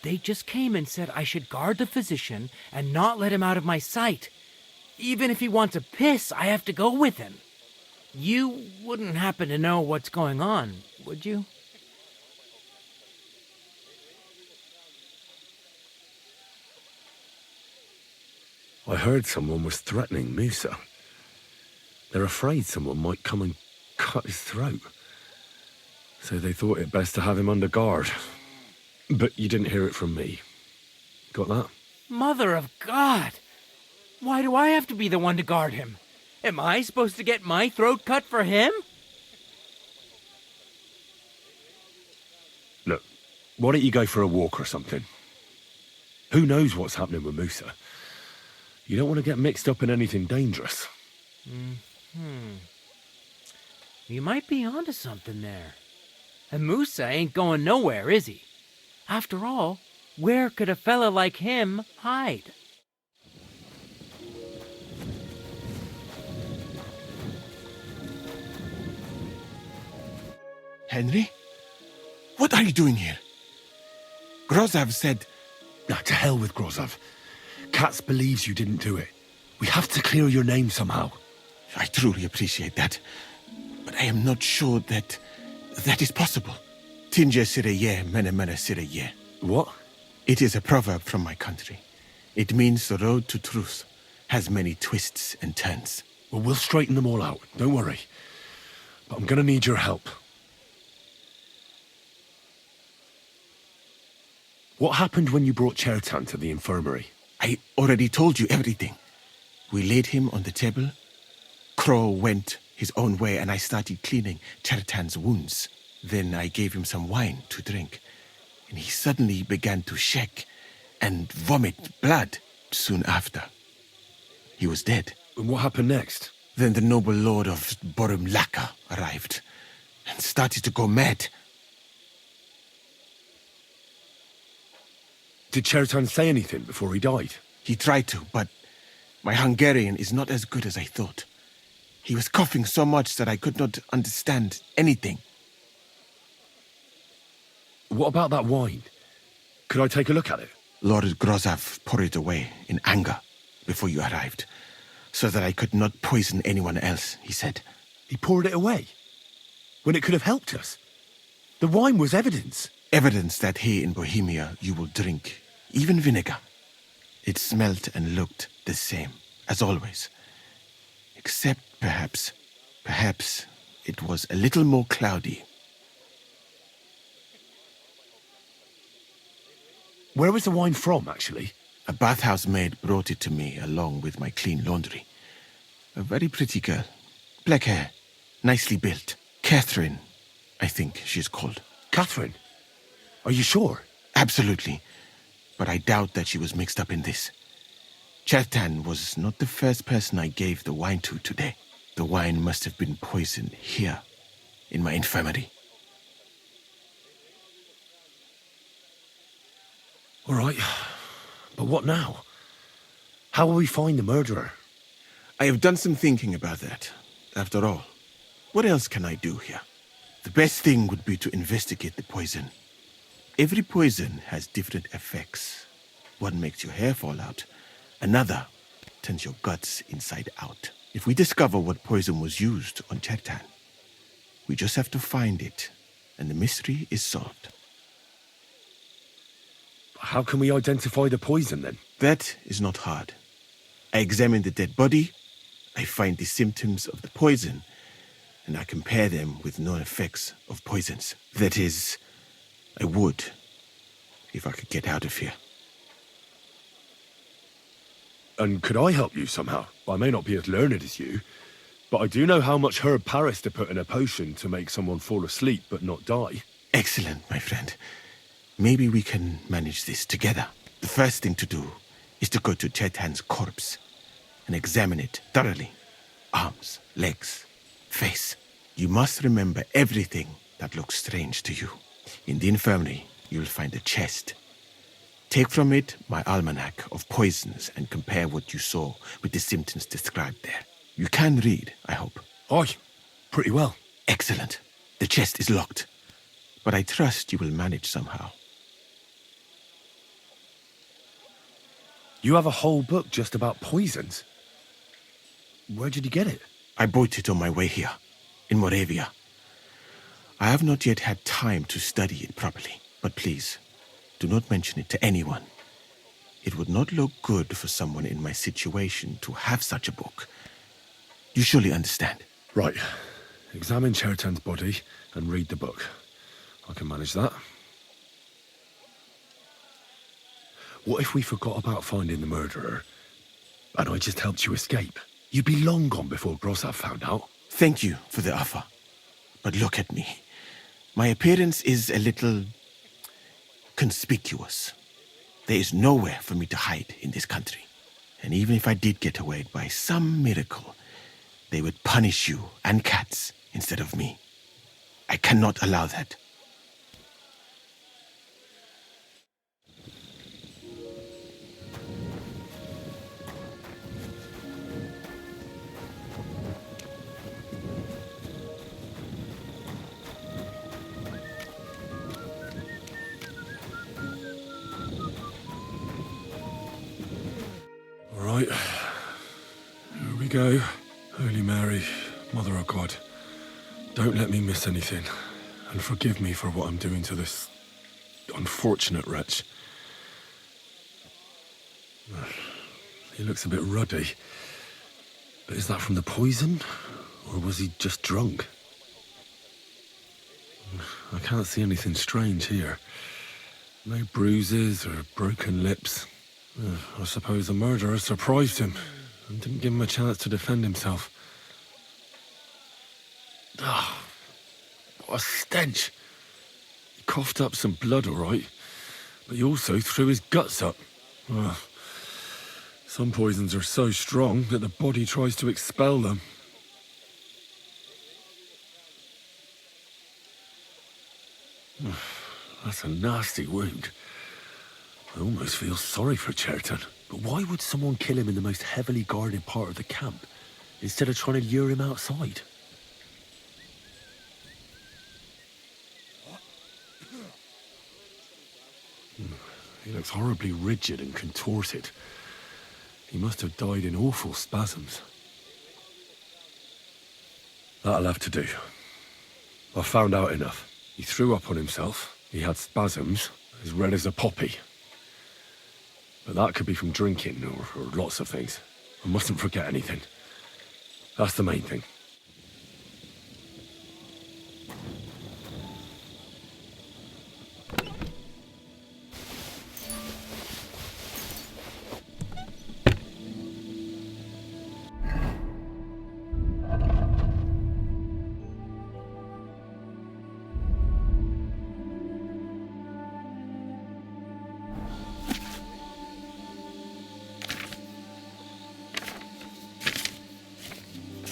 They just came and said I should guard the physician and not let him out of my sight. Even if he wants a piss, I have to go with him. You wouldn't happen to know what's going on, would you? I heard someone was threatening Musa. They're afraid someone might come and cut his throat. So they thought it best to have him under guard. But you didn't hear it from me. Got that? Mother of God! Why do I have to be the one to guard him? Am I supposed to get my throat cut for him? Look, why don't you go for a walk or something? Who knows what's happening with Musa? You don't want to get mixed up in anything dangerous. You might be onto something there. And Musa ain't going nowhere, is he? After all, where could a fella like him hide? Henry? What are you doing here? Grozov said... Now, to hell with Grozov. Katz believes you didn't do it. We have to clear your name somehow. I truly appreciate that. But I am not sure that is possible. Tinje sireye, mene mene sireye. What? It is a proverb from my country. It means the road to truth has many twists and turns. Well, we'll straighten them all out. Don't worry. But I'm gonna need your help. What happened when you brought Chertan to the infirmary? I already told you everything. We laid him on the table. Crow went his own way and I started cleaning Chertan's wounds. Then I gave him some wine to drink. and he suddenly began to shake and vomit blood soon after. He was dead. And what happened next? Then the noble lord of Borumlaka arrived and started to go mad. Did Chertan say anything before he died? He tried to, but my Hungarian is not as good as I thought. He was coughing so much that I could not understand anything. What about that wine? Could I take a look at it? Lord Grozav poured it away in anger before you arrived, so that I could not poison anyone else, he said. He poured it away? When it could have helped us? The wine was evidence. Evidence that here in Bohemia you will drink, even vinegar. It smelt and looked the same, as always. Except perhaps it was a little more cloudy. Where was the wine from, actually? A bathhouse maid brought it to me along with my clean laundry. A very pretty girl. Black hair, nicely built. Catherine, I think she's called. Catherine? Are you sure? Absolutely. But I doubt that she was mixed up in this. Chertan was not the first person I gave the wine to today. The wine must have been poisoned here, in my infirmary. All right. But what now? How will we find the murderer? I have done some thinking about that. After all, what else can I do here? The best thing would be to investigate the poison. Every poison has different effects. One makes your hair fall out. Another turns your guts inside out. If we discover what poison was used on Chertan, we just have to find it, and the mystery is solved. How can we identify the poison, then? That is not hard. I examine the dead body, I find the symptoms of the poison, and I compare them with known effects of poisons. That is, I would, if I could get out of here. And could I help you somehow? I may not be as learned as you, but I do know how much herb Paris to put in a potion to make someone fall asleep but not die. Excellent, my friend. Maybe we can manage this together. The first thing to do is to go to Chertan's corpse and examine it thoroughly. Arms, legs, face. You must remember everything that looks strange to you. In the infirmary, you'll find a chest. Take from it my almanac of poisons and compare what you saw with the symptoms described there. You can read, I hope. Aye, pretty well. Excellent. The chest is locked, but I trust you will manage somehow. You have a whole book just about poisons. Where did you get it? I bought it on my way here, in Moravia. I have not yet had time to study it properly, but please, do not mention it to anyone. It would not look good for someone in my situation to have such a book. You surely understand. Right. Examine Chertan's body and read the book. I can manage that. What if we forgot about finding the murderer and I just helped you escape? You'd be long gone before Grozav found out. Thank you for the offer. But look at me. My appearance is a little conspicuous. There is nowhere for me to hide in this country. And even if I did get away by some miracle, they would punish you and cats instead of me. I cannot allow that. All right. Here we go. Holy Mary, Mother of God, don't let me miss anything, and forgive me for what I'm doing to this unfortunate wretch. He looks a bit ruddy. But is that from the poison, or was he just drunk? I can't see anything strange here. No bruises or broken lips. I suppose the murderer surprised him and didn't give him a chance to defend himself. Ah, what a stench. He coughed up some blood, all right, He also threw his guts up. Ugh. Some poisons are so strong that the body tries to expel them. That's a nasty wound. I almost feel sorry for Chertan. But why would someone kill him in the most heavily guarded part of the camp, instead of trying to lure him outside? He looks horribly rigid and contorted. He must have died in awful spasms. That'll have to do. I found out enough. He threw up on himself. He had spasms, as red as a poppy. But that could be from drinking, or lots of things. I mustn't forget anything. That's the main thing.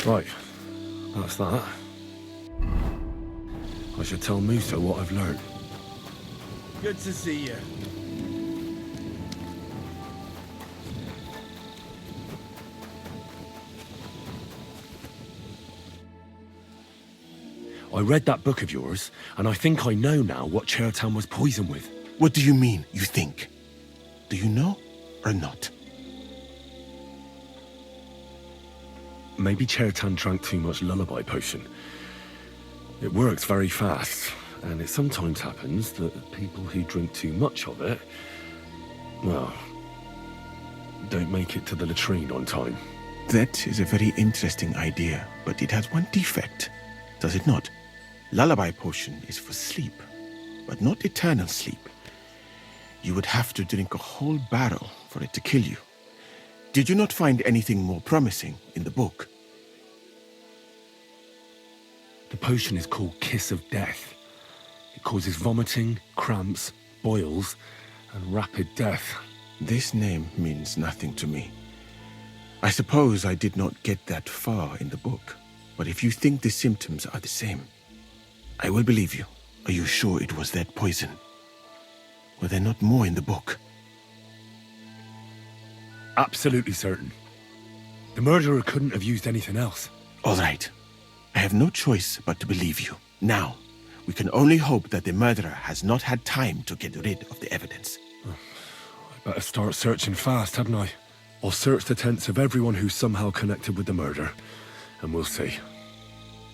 Right, that's that. I should tell Musa what I've learned. Good to see you. I read that book of yours, and I think I know now what Chertan was poisoned with. What do you mean, you think? Do you know or not? Maybe Chertan drank too much lullaby potion. It works very fast, and it sometimes happens that people who drink too much of it, well, don't make it to the latrine on time. That is a very interesting idea, but it has one defect, does it not? Lullaby potion is for sleep, but not eternal sleep. You would have to drink a whole barrel for it to kill you. Did you not find anything more promising in the book? The potion is called Kiss of Death. It causes vomiting, cramps, boils, and rapid death. This name means nothing to me. I suppose I did not get that far in the book, but if you think the symptoms are the same, I will believe you. Are you sure it was that poison? Were there not more in the book? Absolutely certain. The murderer couldn't have used anything else. All right. I have no choice but to believe you. Now, we can only hope that the murderer has not had time to get rid of the evidence. I better start searching fast, hadn't I? I'll search the tents of everyone who's somehow connected with the murder, and we'll see.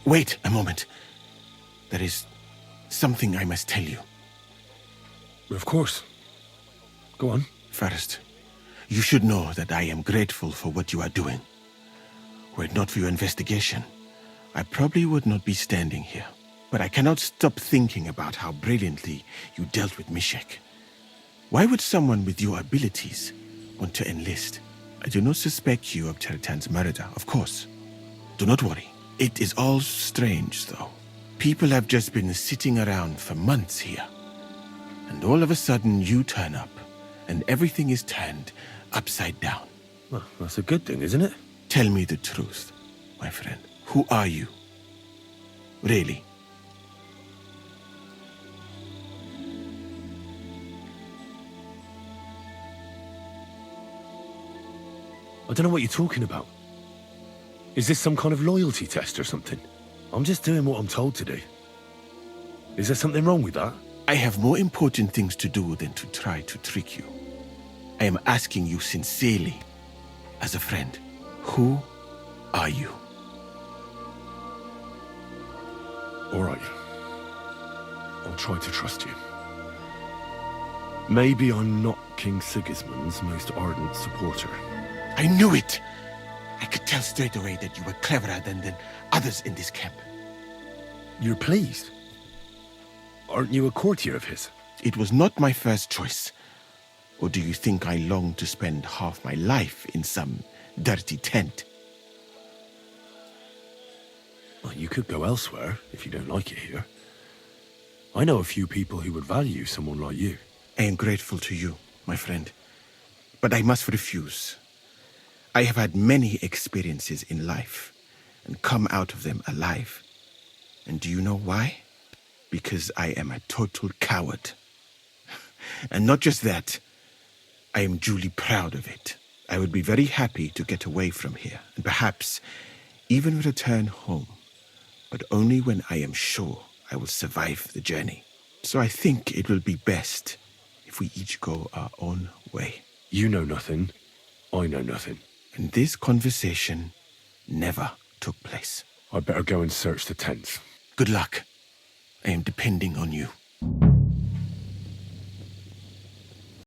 Wait a moment. There is something I must tell you. Of course. Go on. First, you should know that I am grateful for what you are doing. Were it not for your investigation, I probably would not be standing here. But I cannot stop thinking about how brilliantly you dealt with Mishek. Why would someone with your abilities want to enlist? I do not suspect you of Chertan's murder, of course. Do not worry. It is all strange, though. People have just been sitting around for months here. And all of a sudden you turn up, and everything is turned upside down. Well, that's a good thing, isn't it? Tell me the truth, my friend. Who are you? Really? I don't know what you're talking about. Is this some kind of loyalty test or something? I'm just doing what I'm told to do. Is there something wrong with that? I have more important things to do than to try to trick you. I am asking you sincerely, as a friend. Who are you? All right. I'll try to trust you. Maybe I'm not King Sigismund's most ardent supporter. I knew it! I could tell straight away that you were cleverer than others in this camp. You're pleased? Aren't you a courtier of his? It was not my first choice. Or do you think I long to spend half my life in some dirty tent? Well, you could go elsewhere if you don't like it here. I know a few people who would value someone like you. I am grateful to you, my friend, but I must refuse. I have had many experiences in life and come out of them alive. And do you know why? Because I am a total coward. And not just that, I am duly proud of it. I would be very happy to get away from here, and perhaps even return home, but only when I am sure I will survive the journey. So I think it will be best if we each go our own way. You know nothing. I know nothing. And this conversation never took place. I'd better go and search the tents. Good luck. I am depending on you.